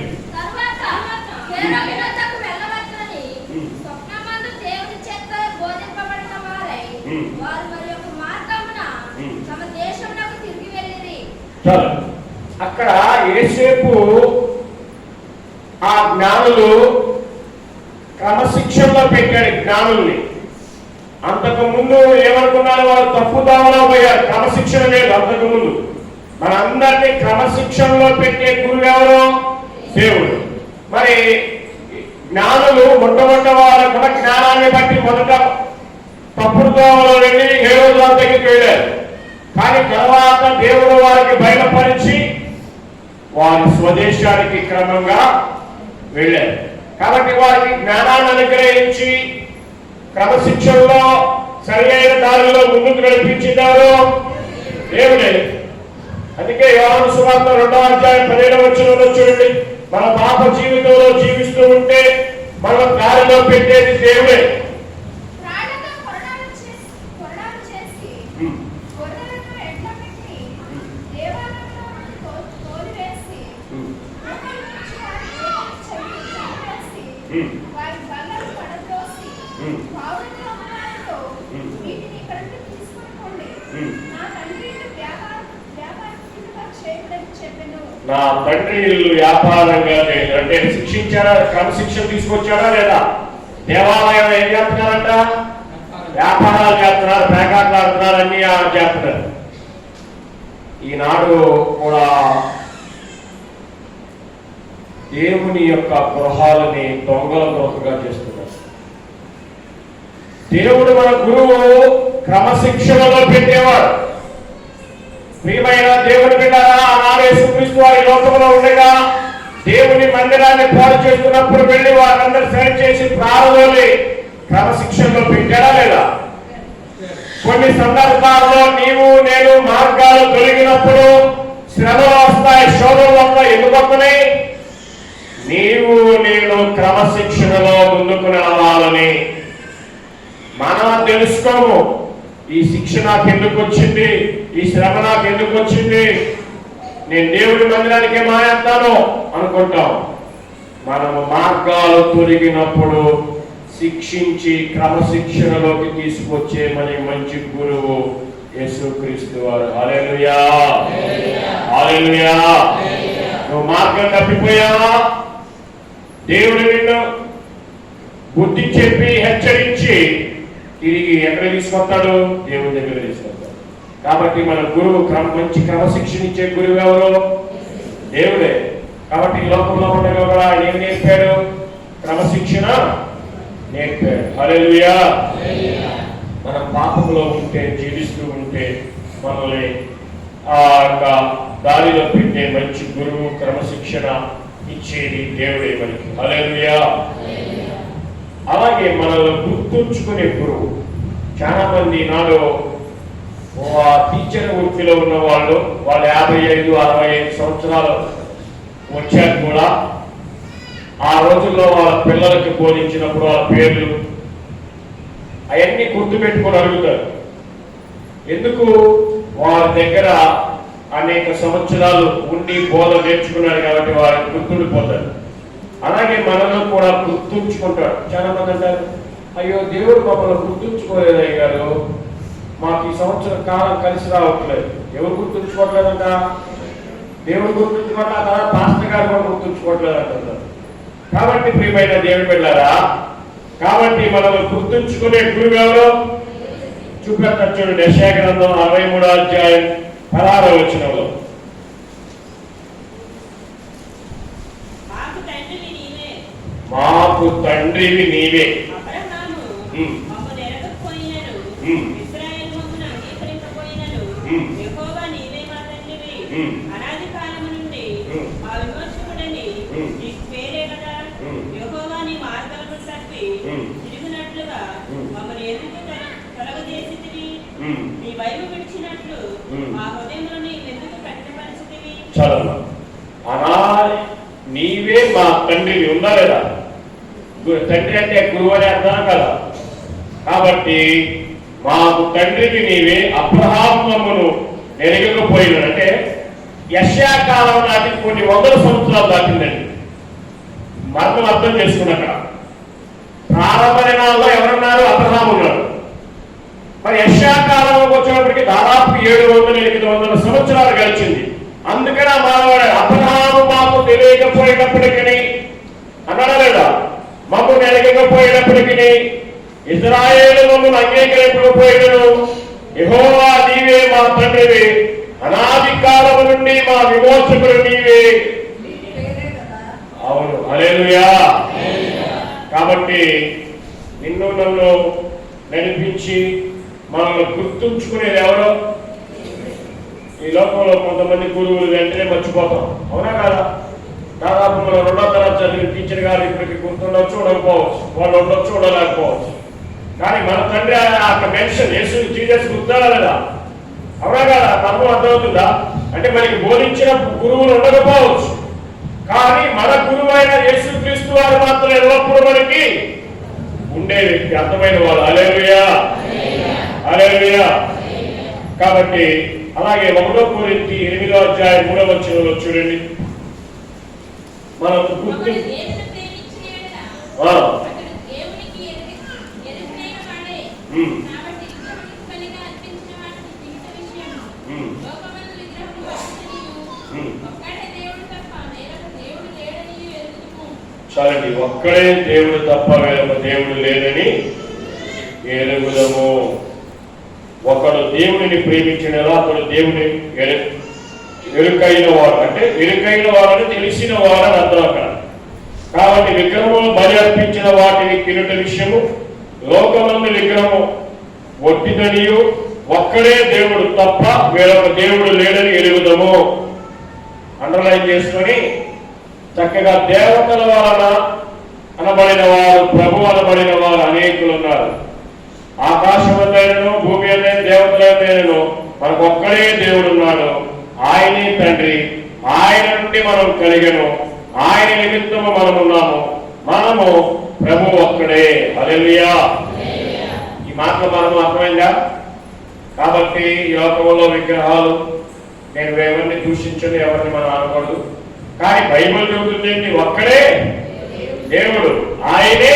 చాలు. అక్కడ ఏసేపు ఆ జ్ఞానులు క్రమశిక్షణలో పెట్టాడు జ్ఞానుల్ని. అంతకు ముందు ఏమనుకున్నారు? వారు తప్పుదావలో పోయారు, క్రమశిక్షణ లేదు అంతకు ముందు. మనందరినీ క్రమశిక్షణలో పెట్టే గురువు ఎవరు? దేవుడు. మరి జ్ఞానులు మొట్టమొదటి వారు కూడా జ్ఞానాన్ని బట్టి మొదట తప్పుడు దోవలో వెళ్ళి హేరోదు దగ్గరికి వెళ్ళారు. కానీ తర్వాత దేవుడు వారికి బయలుపరిచి వారి స్వదేశానికి క్రమంగా వెళ్ళారు. కాబట్టి వారికి జ్ఞానాన్ని అనుగ్రహించి క్రమశిక్షణలో సరి అయిన దారిలో ముందుకు నడిపించినారు దేవుడే. అందుకే యోహాను సువార్త 2వ అధ్యాయం 17వ వచనంలో చూడండి, మన పాప జీవితంలో జీవిస్తూ ఉంటే మన దారిలో పెట్టేది దేవుడే. నా తండ్రి ఇల్లు వ్యాపారంగా లేదు అంటే శిక్షించారా? క్రమశిక్షణ తీసుకొచ్చారా లేదా? దేవాలయం ఏం చేస్తున్నారంట? వ్యాపారాలు చేస్తున్నారు, పేకాట్లు ఆడుతున్నారు, అన్ని చేస్తున్నారు. ఈనాడు కూడా దేవుని యొక్క గృహాలని దొంగల గృహగా చేస్తున్నారు. దేవుడు మన గురువు క్రమశిక్షణలో పెట్టేవాడు. ప్రియమైన దేవుని బిడ్డలారా, ఆనాడు యేసుక్రీస్తు వారి లోకంలో ఉండగా దేవుని మందిరాన్ని పాడు చేస్తున్నప్పుడు వెళ్ళి వారందరూ సరి చేసి ప్రారంభంలో క్రమశిక్షణలో పెట్టారా లేదా? కొన్ని సందర్భాల్లో నీవు నేను మార్గాలు తొలగినప్పుడు శ్రమలు వస్తాయి, శోధనలు వస్తాయి. ఎందుకు వస్తున్నాయి? నీవు నేను క్రమశిక్షణలో ముందుకు రావాలని మనం తెలుసుకోము. ఈ శిక్ష నాకు ఎందుకు వచ్చింది, ఈ శ్రమ నాకు ఎందుకు వచ్చింది, నేను దేవుడి మందిరానికే మానేస్తాను అనుకుంటాం. మనము మార్గాలు తొలగినప్పుడు శిక్షించి క్రమశిక్షణలోకి తీసుకొచ్చే మన మంచి గురువు యేసుక్రీస్తు వారు. హల్లెలూయా, హల్లెలూయా. నువ్వు మార్గం తప్పిపోయావా? దేవుడు నిన్ను బుద్ధి చెప్పి హెచ్చరించి తిరిగి ఎక్కడ తీసుకొస్తాడు? దేవుని దగ్గర తీసుకొస్తాడు. కాబట్టి మన గురువు మంచి క్రమశిక్షణ ఇచ్చే గురువు ఎవరు? దేవుడే. కాబట్టి ఈ లోకంలో ఉండగా కూడా ఆయన ఏం నేర్పాడు? క్రమశిక్షణ నేర్పాడు. హల్లెలూయా. మనం పాపంలో ఉంటే, జీవిస్తూ ఉంటే మనల్ని ఆ యొక్క దారిలో పెట్టే మంచి గురువు, క్రమశిక్షణ ఇచ్చేది దేవుడే మనకి. హల్లెలూయా. అలాగే మనల్ని గుర్తుంచుకునే గురువు. చాలా మంది నాడు టీచర్ వృత్తిలో ఉన్న వాళ్ళు 55, 65 సంవత్సరాలు వచ్చాక కూడా ఆ రోజుల్లో వాళ్ళ పిల్లలకి బోధించినప్పుడు వాళ్ళ పేర్లు అవన్నీ గుర్తుపెట్టుకొని అడుగుతారు. ఎందుకు? వారి దగ్గర అనేక సంవత్సరాలు ఉండి బోధ నేర్చుకున్నారు కాబట్టి వారికి గుర్తుండిపోతారు. అలాగే మనలో కూడా గుర్తుంచుకుంటాడు. చాలా మంది అంటారు, అయ్యో దేవుడు మమ్మల్ని గుర్తుంచుకోలేదు అయ్యారు, మాకు ఈ సంవత్సరం కాలం కలిసి రావట్లేదు. ఎవరు గుర్తుంచుకోవట్లేదంట? దేవుడు గుర్తుంచుకోవట్లేదు, తర్వాత పాస్టర్ గారు కూడా గుర్తుంచుకోవట్లేదు అంటున్నారు. కాబట్టి ప్రియమైన దేవుని బిడ్డలారా, కాబట్టి మనల్ని గుర్తుంచుకునే గురువు ఎవరు? చూపెట్టారు చూడండి, యెషయా గ్రంథం 63వ అధ్యాయం 16వ వచనంలో, మాకు తండ్రివి నీవే, చదవ అనా నీవే మా తండ్రివి. ఉందా లేదా? తండ్రి అంటే గురువు అని అర్థం కదా. కాబట్టి మాకు తండ్రివి నీవే, అబ్రహామును ఎరగకపోయినాడు. అంటే యెషయా కాలం నాటి కొన్ని వందల సంవత్సరాలు దాటిందండి. మరణం అర్థం చేసుకున్నాక ప్రారంభ దినాల్లో ఎవరున్నారు? అబ్రహాము ఉన్నాడు. మరి యెషయా కాలంలోకి వచ్చినప్పటికీ దాదాపు 700-800 సంవత్సరాలు గడిచింది. అందుకని ఆ మానవాడు అబ్రహాము మాకు తెలియకపోయినప్పటికీ అన్నాడా లేదా? మమ్మల్ని ఎరగకపోయినప్పటికీ ఇశ్రాయేలు మమ్మల్ని అంగీకరించకపోయినను యెహోవా నీవే మా తండ్రివి, అనాది కాలము నుండి మా విమోచకుడు నీవే. అవును, హల్లెలూయా. కాబట్టి నిన్ను నన్ను నడిపించి మనల్ని గుర్తుంచుకునేది ఎవరో? ఈ లోకంలో కొంతమంది గురువులు వెంటనే మర్చిపోతాం. అవునా కదా? దాదాపు మనం 2వ తరగతి చదివిన టీచర్ గారు ఇప్పటికి గుర్తుండొచ్చు, ఉండకపోవచ్చు. వాళ్ళు ఉండొచ్చు, ఉండలేకపోవచ్చు. కానీ మన తండ్రి ఆ మెన్షన్ యేసు జీసస్ గుర్తారా లేదా? అవునా కదా? తత్వం అర్థమవుతుందా? అంటే మనకి బోధించిన గురువులు ఉండకపోవచ్చు, కానీ మన గురువు అయిన యేసుక్రీస్తు వారు మాత్రం ఎల్లప్పుడూ మనకి ఉండే వ్యక్తి, అర్థమైన వాళ్ళు. హల్లెలూయా, హల్లెలూయా. కాబట్టి అలాగే 1 కొరింథీ 8వ అధ్యాయం 3వ వచనంలో చూడండి, మనం గుర్తు చాలండి. ఒక్కడే దేవుడు తప్ప వేరొక దేవుడు లేదని ఎరుగుదము. ఒకడు దేవుడిని ప్రేమించినలా అతడు దేవుని ఎరుకైన వాడు, అంటే ఎరుకైన వాడని తెలిసిన వాడని అర్థం అక్కడ. కాబట్టి విగ్రహము బలి అర్పించిన వాటిని తినుట విషయము లోకమందు విగ్రహము ఒట్టిదనియు ఒక్కడే దేవుడు తప్ప వేరొక దేవుడు లేడని ఎరుగుదము. అండర్లైన్ చేసుకొని చక్కగా దేవతల వలన అనబడిన వారు, ప్రభు అనబడిన వారు అనేకులు ఉన్నారు. ఆకాశమందైనను భూమి అందైన దేవతలైనను మనకు ఒక్కడే దేవుడు ఉన్నాడు, ఆయనే తండ్రి. ఆయన నుండి మనం కలిగను, ఆయన నిమిత్తము మనం ఉన్నాము, మనము ప్రభు ఒక్కడే. హల్లెలూయా. ఈ మాటలు మనము అర్థమైందా? కాబట్టి ఈ లోకంలో విగ్రహాలు, నేను ఎవరిని దూషించను, ఎవరిని మనం అనకూడదు, కానీ బైబిల్ చెబుతుంది ఒక్కడే దేవుడు, ఆయనే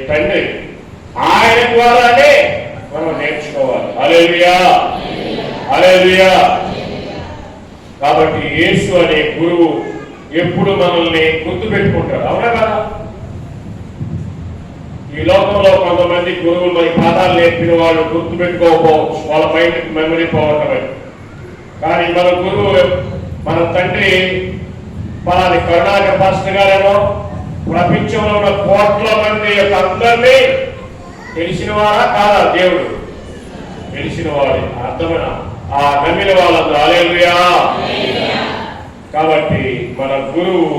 తండ్రి, ఆయన ద్వారానే మనం నేర్చుకోవాలి. హల్లెలూయా, హల్లెలూయా. కాబట్టి యేసు అనే గురువు ఎప్పుడు మనల్ని గుర్తుపెట్టుకుంటాడు, అవునా కదా? ఈ లోకంలో కొంతమంది గురువులు మన పాఠాలు నేర్పిన వాళ్ళు గుర్తుపెట్టుకోకపోవచ్చు, వాళ్ళ మైండ్ మెమరీ పోవటమే. కానీ మన గురువు, మన తండ్రి పలాని కరుణాకర్ పాస్టర్ గారేమో ప్రపంచంలో ఉన్న కోట్ల మంది యొక్క అందరినీ తెలిసిన వారా కాదా? దేవుడు తెలిసిన వాడే, అర్థమైన ఆ నమ్మిన వాళ్ళందరూ. హల్లెలూయా. కాబట్టి మన గురువు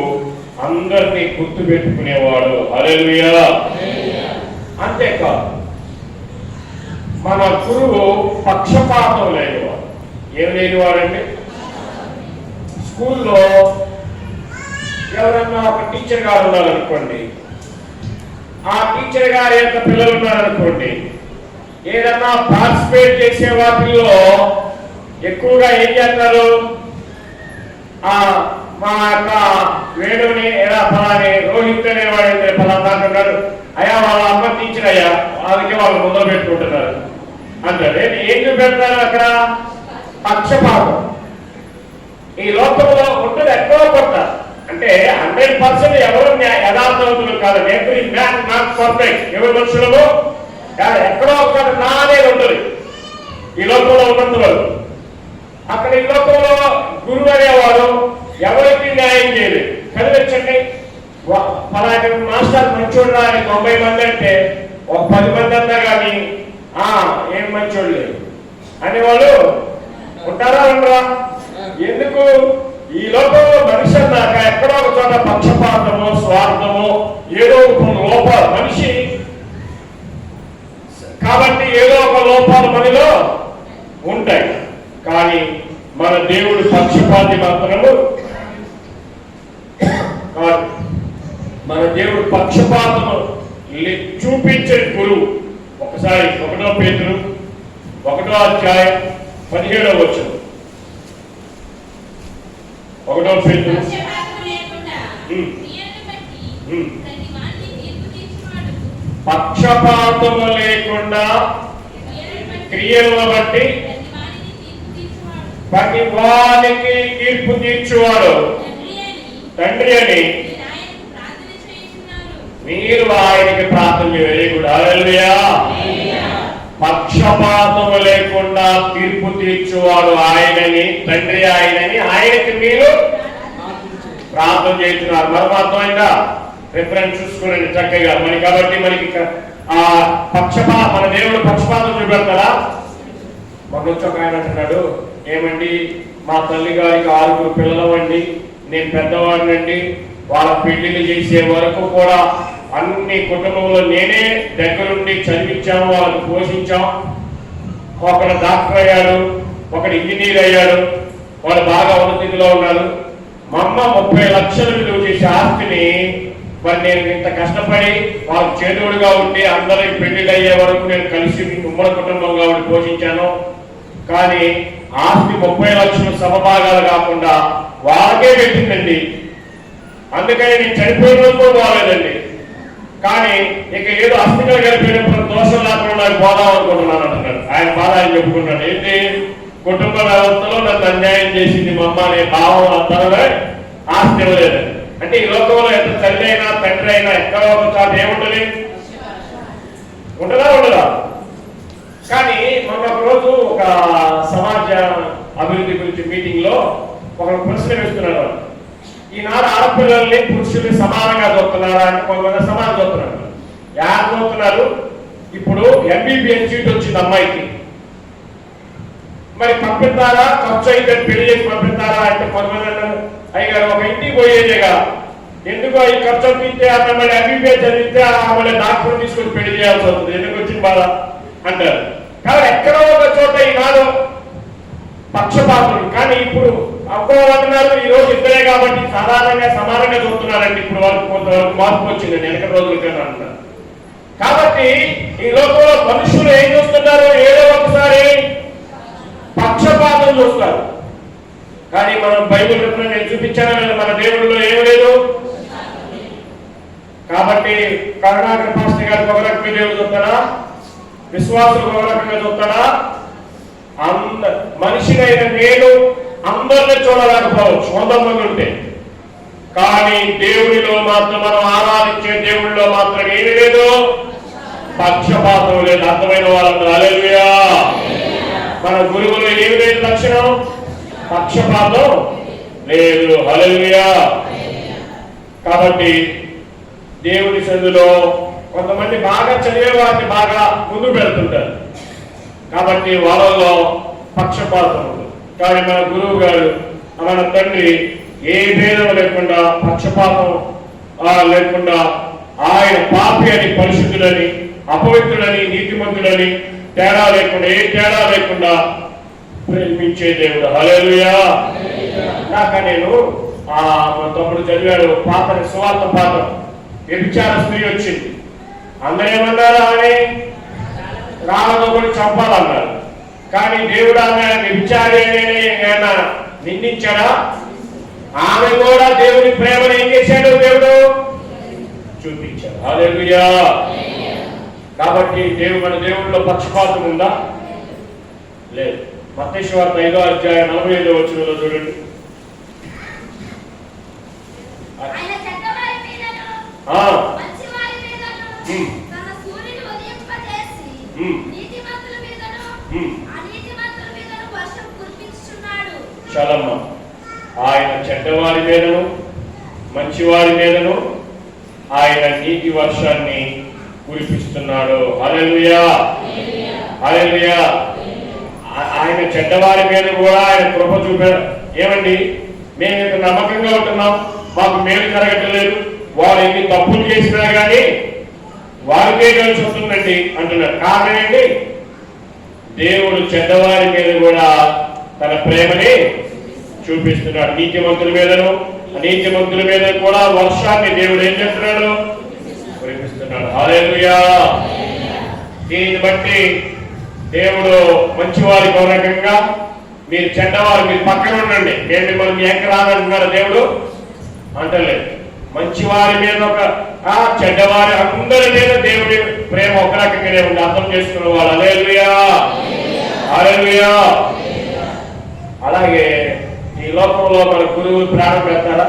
అందరినీ గుర్తు పెట్టుకునేవాడు. హల్లెలూయా. అంతేకాదు మన గురువు పక్షపాతం లేనివాడు. ఏం లేనివాడండి? స్కూల్లో ఎవరన్నా ఒక టీచర్ గారు ఉన్నారనుకోండి, ఆ టీచర్ గారి యొక్క పిల్లలు ఉన్నారనుకోండి, ఏదన్నా పార్టిసిపేట్ చేసే వాటిల్లో ఎక్కువగా ఏం చేస్తారు? మా యొక్క వేణుని ఎలా ఫలాని రోహిత్ అనేవాడు ఫలానా అంటున్నారు, అయ్యా వాళ్ళ అమ్మ టీచర్ అయ్యా, అందుకే వాళ్ళు మొదలు పెట్టుకుంటున్నారు అంటారు. ఏం చూపెడతారు అక్కడ? పక్షపాతం. ఈ లోకంలో ఉంటుంది ఎక్కడో కొత్త, అంటే 100% ఎవరు యథార్థవంతులు కాదు. Every man not perfect. ఎవరి మనుషులము ఎక్కడో ఒకటి నా అనేది ఉంటుంది ఈ లోకంలో ఉన్నంత వరకు. అక్కడ ఈ లోకంలో గురువు అనేవాడు ఎవరికి న్యాయం చేయలేదు. కనిపించండి, పలానా మాస్టర్ మంచోడు రాని 90 మంది అంటే ఒక 10 మంది అంతా కానీ ఏం మంచోడు లేదు అనేవాళ్ళు ఉంటారా? ఉండరా? ఎందుకు? ఈ లోకంలో మనిషి అన్నాక ఎక్కడో ఒక చోట పక్షపాతము, స్వార్థము, ఏదో ఒక లోపాలు మనిషి కాబట్టి ఏదో ఒక లోపాలు మనలో ఉంటాయి. కానీ మన దేవుడు పక్షపాతి మాత్రము కాదు. మన దేవుడు పక్షపాతము చూపించే గురువు. ఒకసారి 1 పేతురు 1వ అధ్యాయం 17వ వచనం. 1 పేతురు పక్షపాతము లేకుండా క్రియలను బట్టి ప్రతి వానికి తీర్పు తీర్చువాడు తండ్రి అని మీరు ఆయనకి ప్రార్థన చేయాలి. హల్లెలూయా. పక్షపాతము లేకుండా తీర్పు తీర్చువాడు ఆయనని, తండ్రి ఆయనని, ఆయనకి మీరు ప్రార్థన చేస్తున్నారు. మనం అర్థమైందా? రిఫరెన్స్ చూసుకోండి చక్కగా మరి. కాబట్టి మనకి ఆ మన దేవుడు పక్షపాతం చూపెడతారా? మొన్నొచ్చి ఒక ఆయన అంటున్నాడు, ఏమండి మా తల్లి గారికి 6 పిల్లలు అండి, నేను పెద్దవాడినండి, వాళ్ళ పెళ్లిళ్ళు చేసే వరకు కూడా అన్ని కుటుంబంలో నేనే దగ్గరుండి చదివించాము, వాళ్ళకు పోషించాం. ఒకడు డాక్టర్ అయ్యాడు, ఒకడు ఇంజనీర్ అయ్యాడు, వాళ్ళు బాగా ఉన్నతిలో ఉన్నారు. మా అమ్మ 30 లక్షలు విలువ చేసే ఆస్తిని మరి నేను ఇంత కష్టపడి వాళ్ళకి చేదోడుగా ఉండి అందరికి పెళ్లిళ్ళు అయ్యే వరకు నేను కలిసి ఉమ్మడి కుటుంబంగా ఉండి పోషించాను. కానీ ఆస్తి 30 లక్షలు సమభాగాలు కాకుండా వాళ్ళకే పెట్టిందండి. అందుకని నేను చనిపోయిన రోజు కూడా బాగాలేదండి. కానీ ఇక ఏదో అస్థికలు గడిపినప్పుడు దోషం లేకుండా నాకు పోదాం అనుకుంటున్నాను అంటున్నాడు. ఆయన బాధ ఆయన చెప్పుకున్నాడు. ఏంటి, కుటుంబ వ్యవస్థలో నన్ను అన్యాయం చేసింది మా అమ్మ అనే భావం అంతలో ఆస్తి ఇవ్వలేదండి. అంటే ఈ లోకంలో ఎంత తల్లి అయినా తండ్రి అయినా ఎక్కడో ఒక చోట ఏముంటుంది, ఉండదా? కానీ మొన్న ఒక రోజు ఒక సమాజ అభివృద్ధి గురించి మీటింగ్ లో ఒక ప్రశ్న వేస్తున్నారు. ఈనాడు ఆడపిల్లల్ని పురుషుల్ని సమానంగా చూస్తున్నారా అంటే కొంతమంది సమానం చూస్తున్నారు. యారు చూస్తున్నారు? ఇప్పుడు ఎంబీబీఎస్ సీట్ వచ్చింది అమ్మాయికి, మరి పంపిస్తారా, ఖర్చు అయితే పెళ్లి చేసి పంపిస్తారా అంటే కొంతమంది అన్నారు, అయ్యారు ఒక ఇంటికి పోయేదేగా, ఎందుకు ఈ ఖర్చు తీస్తే ఆమె మళ్ళీ ఎంబీబీఎస్ చదివితే మళ్ళీ డాక్టర్ తీసుకొని పెళ్లి చేయాల్సి వస్తుంది, ఎందుకు వచ్చింది బాధ అంటారు. కాబట్టి ఎక్కడో ఒక చోట ఈనాడు పక్షపాతం. కానీ ఇప్పుడు అవ్వాలన్నారు ఈ రోజు ఇద్దరే కాబట్టి సాధారణంగా సమానంగా చూస్తున్నారండి. ఇప్పుడు వాళ్ళకి కొంతవరకు మార్పు వచ్చిందండి వెనక రోజుల కన్నా అంటారు. కాబట్టి ఈ లోకంలో మనుషులు ఏం చూస్తున్నారు, ఏదో ఒకసారి పక్షపాతం చూస్తారు. కానీ మనం బైబిల్ నేను చూపించాను లేదా, మన దేవుడిలో ఏం లేదు. కాబట్టి కరుణాకర్ పాస్టర్ గారికి ఒక రకంగా దేవుడు చూస్తాడా, విశ్వాసులకు ఒక రకంగా చూస్తాడా? మనిషినైన నేను అందరినీ చూడలేకపోవచ్చు 100 మంది ఉంటే, కానీ దేవుడిలో మాత్రం మనం ఆరాధించే దేవుడిలో మాత్రం ఏమి లేదు, పక్షపాతం లేదు. అర్థమైన వాళ్ళందరూ హల్లెలూయా. మన గురువులో ఏమి లేదు లక్షణం, పక్షపాతం లేదు. హల్లెలూయా. కాబట్టి దేవుడి సందులో కొంతమంది బాగా చదివే వారిని బాగా ముందు పెడుతుంటారు. కాబట్టి వాళ్ళలో పక్షపాతం ఉంది. కానీ మన గురువు గారు, మన తండ్రి ఏ భేదం లేకుండా, పక్షపాతం లేకుండా ఆయన పాపి అని, పరిశుద్ధులని, అపవిత్రులని, నీతిమంతులని తేడా లేకుండా, ఏ తేడా లేకుండా ప్రేమించే దేవుడు. హల్లెలూయా. కాక నేను మా తమ్ముడు చదివాడు పాత్ర, సువార్త పాత్ర, వ్యభిచార స్త్రీ వచ్చింది. అందరూ ఏమన్నారు, ఆమె రాళ్ళతో కూడా చంపాలన్నారు. కానీ దేవుడు ఆమె వ్యభిచారి అని నిందించాడా? ఆమె కూడా దేవుని ప్రేమను ఏం చేశాడు, దేవుడు చూపించాడు. హల్లెలూయా. కాబట్టి మన దేవుడిలో పక్షపాతం ఉందా? లేదు. మత్తయి సువార్త 5వ అధ్యాయం 45వ వచనంలో చూడండి. చాలమ్మా, ఆయన చెడ్డవారి మీదను మంచివారి మీదను ఆయన నీతి వర్షాన్ని కురిపిస్తున్నాడు. హల్లెలూయా. హల్లెలూయా. ఆయన చెడ్డవారి మీద కూడా ఆయన కృప చూపారు. ఏమండి, మేము ఇంత నమ్మకంగా ఉంటున్నాం, మాకు మేలు జరగట్లేదు, వారు ఎన్ని తప్పులు చేసినా కానీ వారికే కలిసి వస్తుందండి అంటున్నారు. కారణం ఏంటి? దేవుడు చెడ్డవారి మీద కూడా తన ప్రేమని చూపిస్తున్నాడు. నీతిమంతుల మీదను అనీతిమంతుల మీద కూడా వర్షాన్ని దేవుడు ఏం చేస్తున్నాడు, కురిపిస్తున్నాడు. హల్లెలూయా. దీన్ని బట్టి దేవుడు మంచివారి గౌరవంగా, మీరు చెడ్డవారు మీరు పక్కన ఉండండి, నేను మిమ్మల్ని మీ ఎక్కడ రానంటున్నారు దేవుడు అంటలేదు. మంచివారి మీద ఒక చెడ్డవారి అందరి మీద దేవుడి ప్రేమ ఒక రకంగానే ఉంది. అర్థం చేసుకున్న వాళ్ళు. హల్లెలూయా. హల్లెలూయా. అలాగే ఈ లోకంలో మన గురువులు ప్రాణం పెడతారా?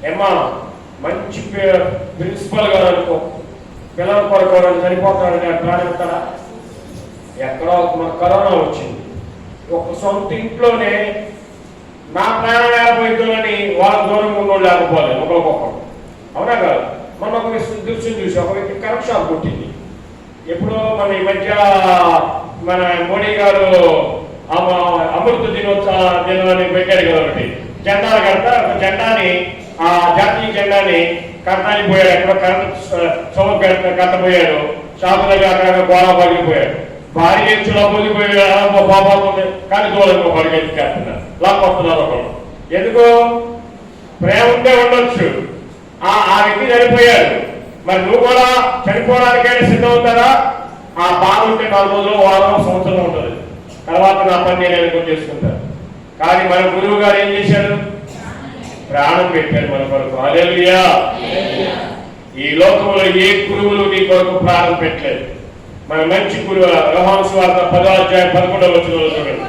ఏమ్మా, మంచి ప్రిన్సిపల్ గారు అనుకో, పిల్లల కొరకు చనిపోతాడని ప్రాణం పెడతారా? ఎక్కడో మన కరోనా వచ్చింది, ఒక సొంత ఇంట్లోనే నా ప్రాణం లేకపోయిందని వాళ్ళ దూరం ఉన్నోళ్ళు లేకపోలేదు ఒకరికొకరు. అవునా కాదు? మన ఒక దృశ్యం చూసి ఒక వ్యక్తి కరెంట్ షాప్ కొట్టింది. ఎప్పుడో మన ఈ మధ్య మన మోడీ గారు అమృత దినోత్సవ దినాన్ని పెట్టాడు కదా, ఒకటి జెండాలు కడతా, ఒక జెండాని, ఆ జాతీయ జెండాని కట్టడానికి పోయాడు, ఎక్కడ కరెంట్ కట్టబోయాడు, షాపు దగ్గర అక్కడ గోడ పగిలిపోయాడు, భార్య ఎచ్చులో పోలిపోయాడు, బాబాతుంది కానీ దూరంగా పడిగెత్తుకెళ్తున్నారు, లాక్కొస్తున్నారు ఒకళ్ళు. ఎందుకు? ప్రేమ ఉంటే ఉండొచ్చు, ఆ వ్యక్తి చనిపోయాడు, మరి నువ్వు కూడా చనిపోవడానికైనా సిద్ధం అవుతారా? ఆ బాధ ఉంటే 4 రోజులు, వారం, సంవత్సరం ఉంటుంది, తర్వాత నా పని నేను అనుకుని చేసుకుంటాను. కానీ మన గురువు గారు ఏం చేశాడు? ప్రాణం పెట్టాడు మన కొరకు. హల్లెలూయా. ఈ లోకంలో ఏ గురువులు నీ కొరకు ప్రాణం పెట్టలేదు. మన మంచి గురువు యోహాను సువార్త 10వ అధ్యాయం 11వ వచనంలో చూడండి.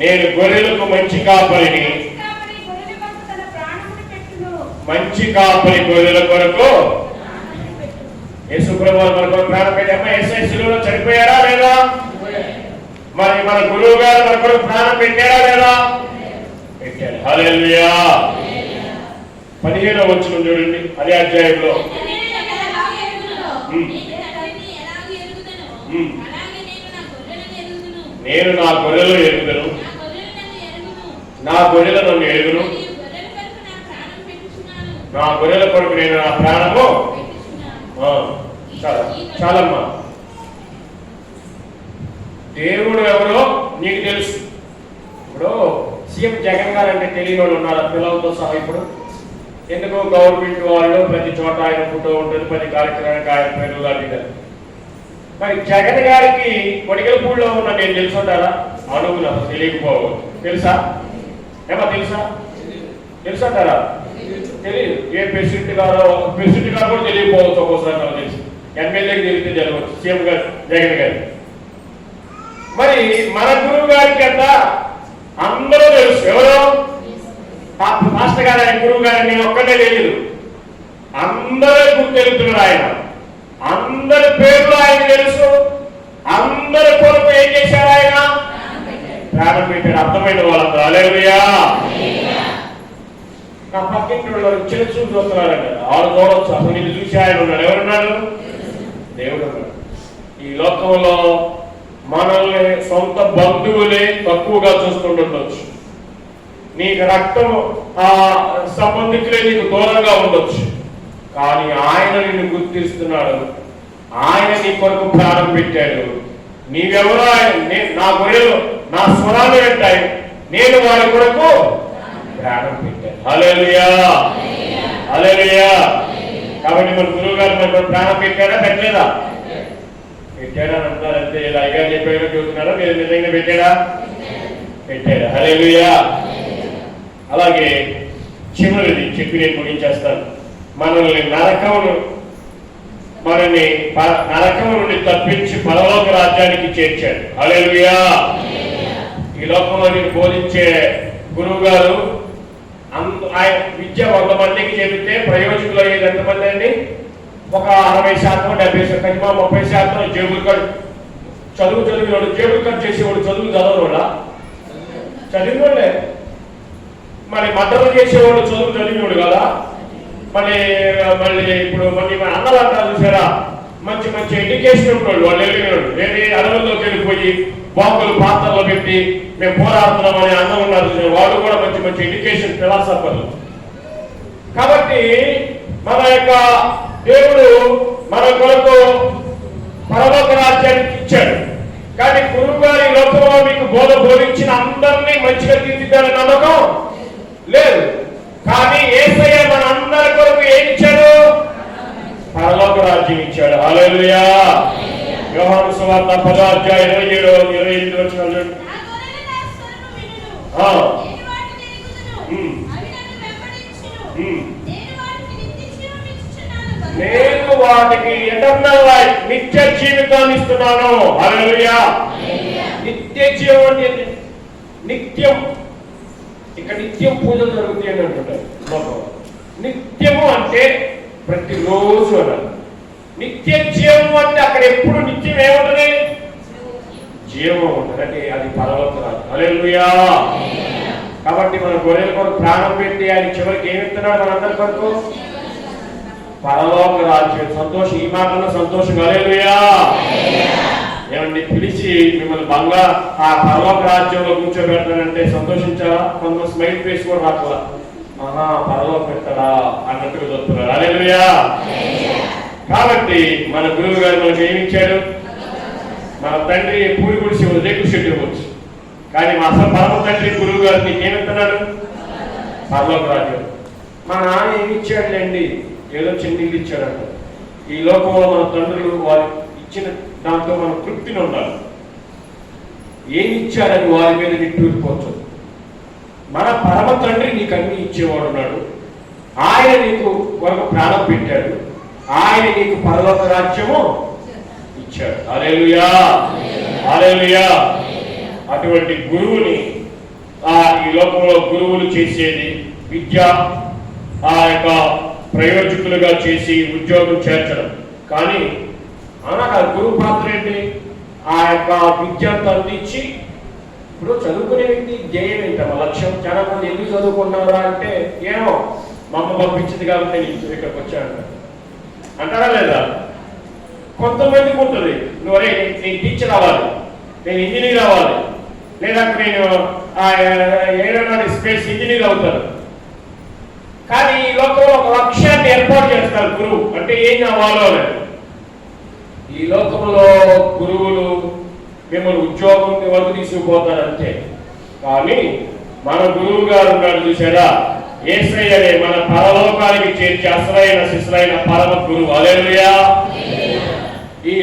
నేను గొర్రెలకు మంచి కాపరిని, మంచి కాపరి గొర్రెల కొరకు. యేసు ప్రభువు మన కొరకు ప్రాణం పెట్టామా? యేసయ్య శిలువలో చనిపోయారా లేదా? మరి మన గురువు గారు మన కొరకు ప్రాణం పెట్టారా లేదా? పెట్టారు. హల్లెలూయా. 15వ వచనం చూడండి అదే అధ్యాయంలో. నేను నా గొర్రెలు ఎరుగుదను, నా గొర్రెలు నన్ను ఎరుగును, నా గొర్రెల కొరకు నేను నా ప్రాణము. చాలమ్మా. దేవుడు ఎవరో నీకు తెలుసు. ఇప్పుడు సీఎం జగన్ గారు అంటే తెలియని వాళ్ళు ఉన్నారు పిల్లలతో సహా. ఇప్పుడు ఎందుకు గవర్నమెంట్ వాళ్ళు ప్రతి చోట ఆయన ఫోటో ఉంటుంది, ప్రతి కార్యక్రమానికి ఆయన పేరు లాంటి. మరి జగన్ గారికి కొడిగలపూడిలో ఉన్న నేను తెలుసుంటారా? అడుగులు అసలు తెలియకపోవచ్చు. తెలుసా? ఏమో తెలుసా? తెలుసంటారా? తెలియదు. ఏ ప్రెసిడెంట్ గారు కూడా తెలియకపోవచ్చు, ఒక్కోసారి నాకు తెలుసు. ఎమ్మెల్యేకి తెలిస్తే జరగవచ్చు, సీఎం గారు జగన్ గారు. మరి మన గురువు గారికి అంతా అందరూ తెలుసు. ఎవరో మాస్టర్ గారు, ఆయన గురువు గారు నేను ఒక్కటే తెలియదు, అందరూ గుర్తు తెలుపుతున్నారు. ఆయన అందరి పేర్లు ఆయన తెలుసు, అందరి కొరకు ఏం చేశారు? ఆయన ప్రాణం పెట్టాడు. అర్థమైన వాళ్ళందరూ హల్లెలూయా. నా పక్కింటి వాళ్ళు చిన్న చూపు చూస్తున్నారండి, వాళ్ళు చూడవచ్చు. అసలు నిన్ను చూసి ఆయన ఉన్నాడు. ఎవరున్నాడు? దేవుడు ఉన్నాడు. ఈ లోకంలో మనల్ని సొంత బంధువులే తక్కువగా చూస్తుండొచ్చు, నీకు రక్తం సంబంధికులే నీకు దూరంగా ఉండొచ్చు, కానీ ఆయన నిన్ను గుర్తిస్తున్నాడు. ఆయన నీ కొరకు ప్రాణం పెట్టాడు. నీవెవరో నా గొర్రెలు నా స్వరాలు వింటాయి, నేను వారి కొరకు ప్రాణం పెట్టాను. హల్లెలూయా. హల్లెలూయా. కాబట్టి మన గురువు గారు మన ప్రాణం పెట్టాడా పెట్టలేదా? పెట్టాడా అంటారు అంతే. ఇలా అయ్యారు చెప్పారో చూస్తున్నారా? మీరు నిజంగా పెట్టాడా? పెట్టాడా? హల్లెలూయా. అలాగే చివరిది చెప్పి నేను ముగించేస్తాను. మనల్ని నరకము నుండి తప్పించి పరలోక రాజ్యానికి చేర్చాడు. హల్లెలూయా. ఈ లోకంలో నేను బోధించే గురువు గారు ఆయన విద్య 100 మందికి చెబితే ప్రయోజకులు అయ్యేది ఎంతమంది అండి? ఒక 60%, 70%, 30% జేబులు కట్ చదివినోడు, జేబులు కట్ చేసేవాడు చదువు చదవనోడా? చదివినోడే. మరి మద్దతు చేసేవాడు చదువు చదివినోడు కదా. మళ్ళీ ఇప్పుడు మళ్ళీ మన అన్నలు అంటారు చూసారా, మంచి మంచి ఎడ్యుకేషన్ ఉన్నాడు, వాళ్ళు వెళ్ళినాడు. వేరే అడవుల్లోకి వెళ్ళిపోయి బాంబులు పాత్రలో పెట్టి మేము పోరాడుతున్నాం అనే అన్నం ఉన్నారు, వాళ్ళు కూడా మంచి మంచి ఎడ్యుకేషన్ ఫిలాసఫర్లు. కాబట్టి మన యొక్క దేవుడు మన కొరకు పరలోక రాజ్యానికి ఇచ్చాడు. కానీ గురువు గారి లోకంలో మీకు బోధించిన అందరినీ మంచిగా తీర్చిద్దారని నమ్మకం లేదు. కానీ యేసయ్య మన అందరి కొరకు ఏం ఇచ్చాడు? పరలోక రాజ్యం ఇచ్చాడు. హల్లెలూయా. యోహాను సువార్త 10వ అధ్యాయం 27-28 వచనాలు. నేను వాటికి ఎటర్నల్ లైఫ్, నిత్య జీవితాన్ని ఇస్తున్నాను. హల్లెలూయా. నిత్య జీవం అంటే నిత్యం. ఇక్కడ నిత్యం పూజలు జరుగుతాయి అని అంటుంటారు. నిత్యము అంటే ప్రతిరోజు అన్నారు. నిత్య జీవం అంటే అక్కడ ఎప్పుడు నిత్యం ఏముంటుంది? జీవం ఉంటుంది. అంటే అది పరలోక రాజ్యం. హల్లెలూయా. కాబట్టి మన గొర్రెల కొరకు ప్రాణం పెట్టి ఆయన చివరికి ఏమి ఇస్తున్నాడు మనందరి కొరకు? పరలోక రాజ్యం. సంతోషం. ఈ మాటలో సంతోషం. హల్లెలూయా. ఏమండి పిలిచి మిమ్మల్ని ఆ పరలోక రాజ్యంలో కూర్చోబెడతానంటే సంతోషించాలా? కొంత స్మైల్ ఫేస్ కూడా రాట్లా. మహా పరలోకం ఎక్కడా అన్నట్టుగా చెప్తున్నారు. హల్లెలూయా. కాబట్టి మన గురువు గారు మనకు ఏమి ఇచ్చాడు? మన తండ్రి పూరి గుడిసి రేకుల షెడ్ ఇవ్వచ్చు, కానీ మా అసలు పరమ తండ్రి గురువు గారు నీకేమిస్తున్నాడు? పరలోక రాజ్యం. మా నాన్న ఏమి ఇచ్చాడులేండి, ఏదో చిన్న ఇల్లు ఇచ్చాడంట. ఈ లోకంలో మన తండ్రులు వారు ఇచ్చిన దాంతో మనం తృప్తిని ఉండాలి. ఏమి ఇచ్చాడని వారి మీద నిట్టూరిపోవచ్చు. మన పరమ తండ్రి నీకు అన్ని ఇచ్చేవాడు ఉన్నాడు. ఆయన నీకు ఒక ప్రాణం పెట్టాడు, ఆయన నీకు పరలోక రాజ్యము ఇచ్చాడు. హల్లెలూయా, హల్లెలూయా. అటువంటి గురువుని ఈ లోకంలో గురువులు చేసేది విద్య, ఆ యొక్క ప్రయోజకులుగా చేసి ఉద్యోగం చేర్చడం. కానీ అనగా గురువు పాత్ర ఏంటి? ఆ యొక్క విద్యను అందించి, ఇప్పుడు చదువుకునే వ్యక్తి ధ్యేయం ఏంటమ్మా, లక్ష్యం. చాలా మంది ఎందుకు చదువుకున్నారా అంటే, ఏమో మా అమ్మ పంపించింది కాబట్టి నేను ఇక్కడికి వచ్చాను అంటారా లేదా? కొంతమందికి ఉంటుంది, నువ్వరే నేను టీచర్ అవ్వాలి, నేను ఇంజనీర్ అవ్వాలి, లేదా నేను ఏరోనాటిక్ స్పేస్ ఇంజనీర్ అవుతాను. కానీ ఈ లోకంలో ఒక లక్ష్యాన్ని ఏర్పాటు చేస్తారు గురువు అంటే ఏం అవ్వాలో అనేది. ఈ లోకంలో గురువులు మిమ్మల్ని ఉద్యోగం వరకు తీసుకుపోతారు అంతే. కానీ మన గురువు గారు ఉన్నాడు చూసారా, యేసయ్యనే మన పరలోకానికి చేర్చి అసలైన శిశులైన పరమ గురువు. హల్లెలూయా. ఈ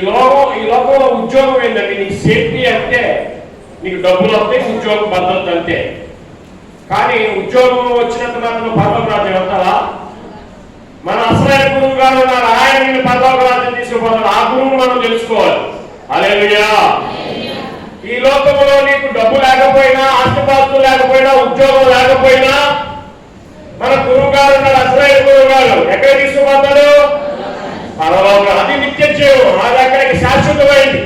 లోకంలో ఉద్యోగం ఏంటంటే నీకు సేఫ్టీ అంటే, నీకు డబ్బులు వస్తే ఉద్యోగం భద్రత అంతే. కానీ ఉద్యోగం వచ్చినంత మాత్రం పరలోక రాజ్యం అంటారా? మన అసలైన గురువు గారు ఉన్నారు, ఆయన నేను పరలోక రాజ్యం తీసుకుపోతారు. ఆ గురువును మనం తెలుసుకోవాలి. హల్లెలూయా. ఈ లోకంలో నీకు డబ్బు లేకపోయినా, ఆస్తిపాస్తులు లేకపోయినా, ఉద్యోగం లేకపోయినా, మన గురువు గారు ఉన్నాడు, అసలైన గురువు గారు. ఎక్కడ తీసుకుపోతాడు? పరలోకం. అది నిత్య జీవం, అది అక్కడికి శాశ్వతమైంది.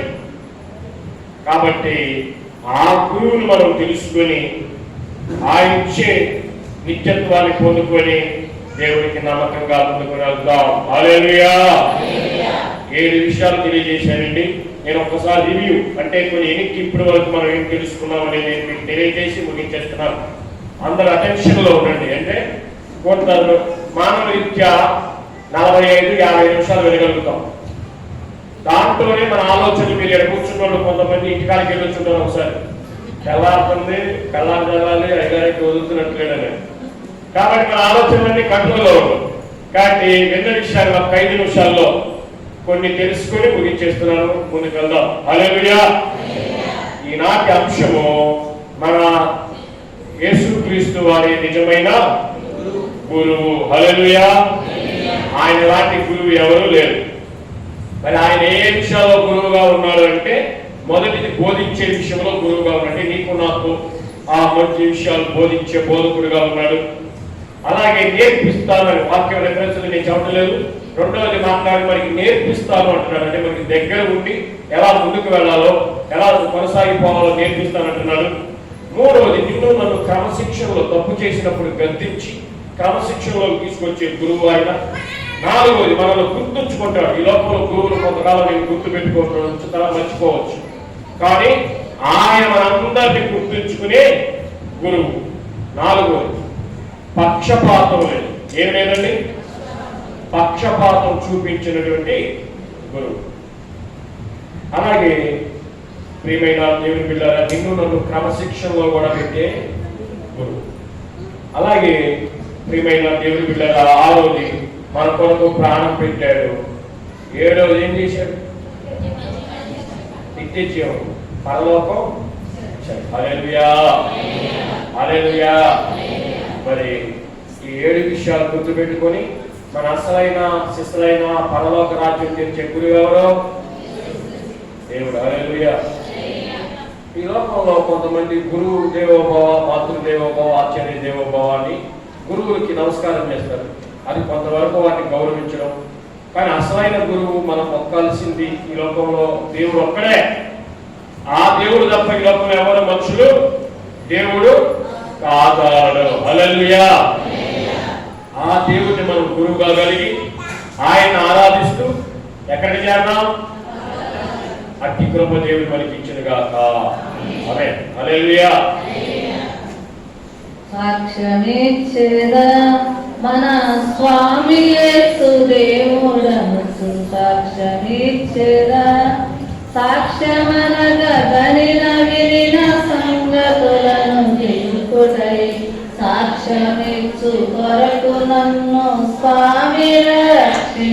కాబట్టి ఆ గురువును మనం తెలుసుకొని ఆయన ఇచ్చే నిత్యత్వాన్ని పొందుకొని దేవుడికి నమ్మకంగా ముందుకు వెళ్తాం. హల్లెలూయా. 7 విషయాలు తెలియజేశానండి. నేను ఒక్కసారి రివ్యూ అంటే కొన్ని ఎన్నికకి ఇప్పటి వరకు మనం ఏం తెలుసుకున్నామని నేను మీకు తెలియజేసి ముగించేస్తున్నాను. అందరూ అటెన్షన్ లో ఉండండి. అంటే కొంత మానవ రీత్యా 45-50 నిమిషాలు వినగలుగుతాం. దాంట్లోనే మన ఆలోచనలు మీరు ఎక్కడ కూర్చున్న కొంతమంది ఇంటికాడికి వెళ్ళొచ్చుంటారు. ఒకసారి తెల్లారుతుంది, కళ్ళారు చల్లాలి, అయ్యారికి వదులుతున్నట్లేడని. కాబట్టి మన ఆలోచనలన్నీ కంట్రోల్లో ఉండవు. కాబట్టి విన్న విషయాలు 5 నిమిషాల్లో కొన్ని తెలుసుకొని ముగించేస్తున్నాను. ముందుకు వెళ్దాం. హల్లెలూయా. ఈనాటి అంశము మన యేసుక్రీస్తు వారి నిజమైన గురువు. హల్లెలూయా. ఆయన లాంటి గురువు ఎవరు లేరు. మరి ఆయన ఏ విషయాల్లో గురువుగా ఉన్నాడు అంటే, మొదటిది బోధించే విషయంలో గురువుగా ఉన్నాడు. నీకు నాకు ఆ మంచి విషయాలు బోధించే బోధకుడుగా ఉన్నాడు. అలాగే నేర్పిస్తాను అని వాక్యం రెఫరెన్స్ నేను చెప్పలేదు. రెండవది మాట్లాడి మనకి నేర్పిస్తాను అంటున్నాడు. అంటే మనకి దగ్గర ఉండి ఎలా ముందుకు వెళ్ళాలో, ఎలా కొనసాగిపోవాలో నేర్పిస్తాను అంటున్నాడు. మూడవది నిన్ను నన్ను క్రమశిక్షణలో తప్పు చేసినప్పుడు గద్దించి క్రమశిక్షణలో తీసుకొచ్చే గురువు ఆయన. నాలుగవది మనల్ని గుర్తుంచుకుంటాడు. ఈ లోపల గురువులు కొంతకాలం నేను గుర్తు పెట్టుకోవచ్చు, తల మర్చిపోవచ్చు, కానీ ఆయన మనందరినీ గుర్తుంచుకునే గురువు. నాలుగవది పక్షపాతం లేదు. ఏం లేదండి? పక్షపాతం చూపించినటువంటి గురువు. అలాగే ప్రియమైన దేవుని బిడ్డలారా, నిన్ను నన్ను క్రమశిక్షణలో కూడా పెట్టే గురువు. అలాగే ప్రియమైన దేవుని బిడ్డలారా, 6వది మన కొరకు ప్రాణం పెట్టాడు. 7వది ఏం చేశాడు? నిత్య జీవం, పరలోకం. హల్లెలూయా, హల్లెలూయా. మరి ఈ 7 విషయాలు గుర్తుపెట్టుకొని మన అసలైన శిశులైన పరలోక రాజ్యం తెచ్చే గురువు ఎవరో? దేవుడు. హల్లెలూయా. ఈ లోకంలో కొంతమంది గురువు దేవోభవ, మాతృదేవోభవ, ఆచార్య దేవోభవ అని గురువులకి నమస్కారం చేస్తారు. అది కొంతవరకు వాటిని గౌరవించడం. కానీ అసలైన గురువు మనం మొక్కాల్సింది ఈ లోకంలో దేవుడు ఒక్కడే. ఆ దేవుడు తప్ప ఈ లోకంలో ఎవరు మనుషులు దేవుడు కాదాడు. హల్లెలూయా. ఆ దేవుడిని మనం గురువుగా కలిగి ఆయన ఆరాధిస్తూ ఎక్కడికి చేద్దాం? అట్టి కృప దేవుడు మనకి ఇచ్చిన గాక. ఆమేన్. హల్లెలూయా. సాక్ష్యమిచ్చేదా మన స్వామి యేసు దేవుడను సాక్ష్యమిచ్చేదా సాక్ష్యమనగా గనిన వినిన సంగతులను తెలుపుటై సాక్ష్యమిచ్చు కొరకు నన్ను స్వామి రక్షి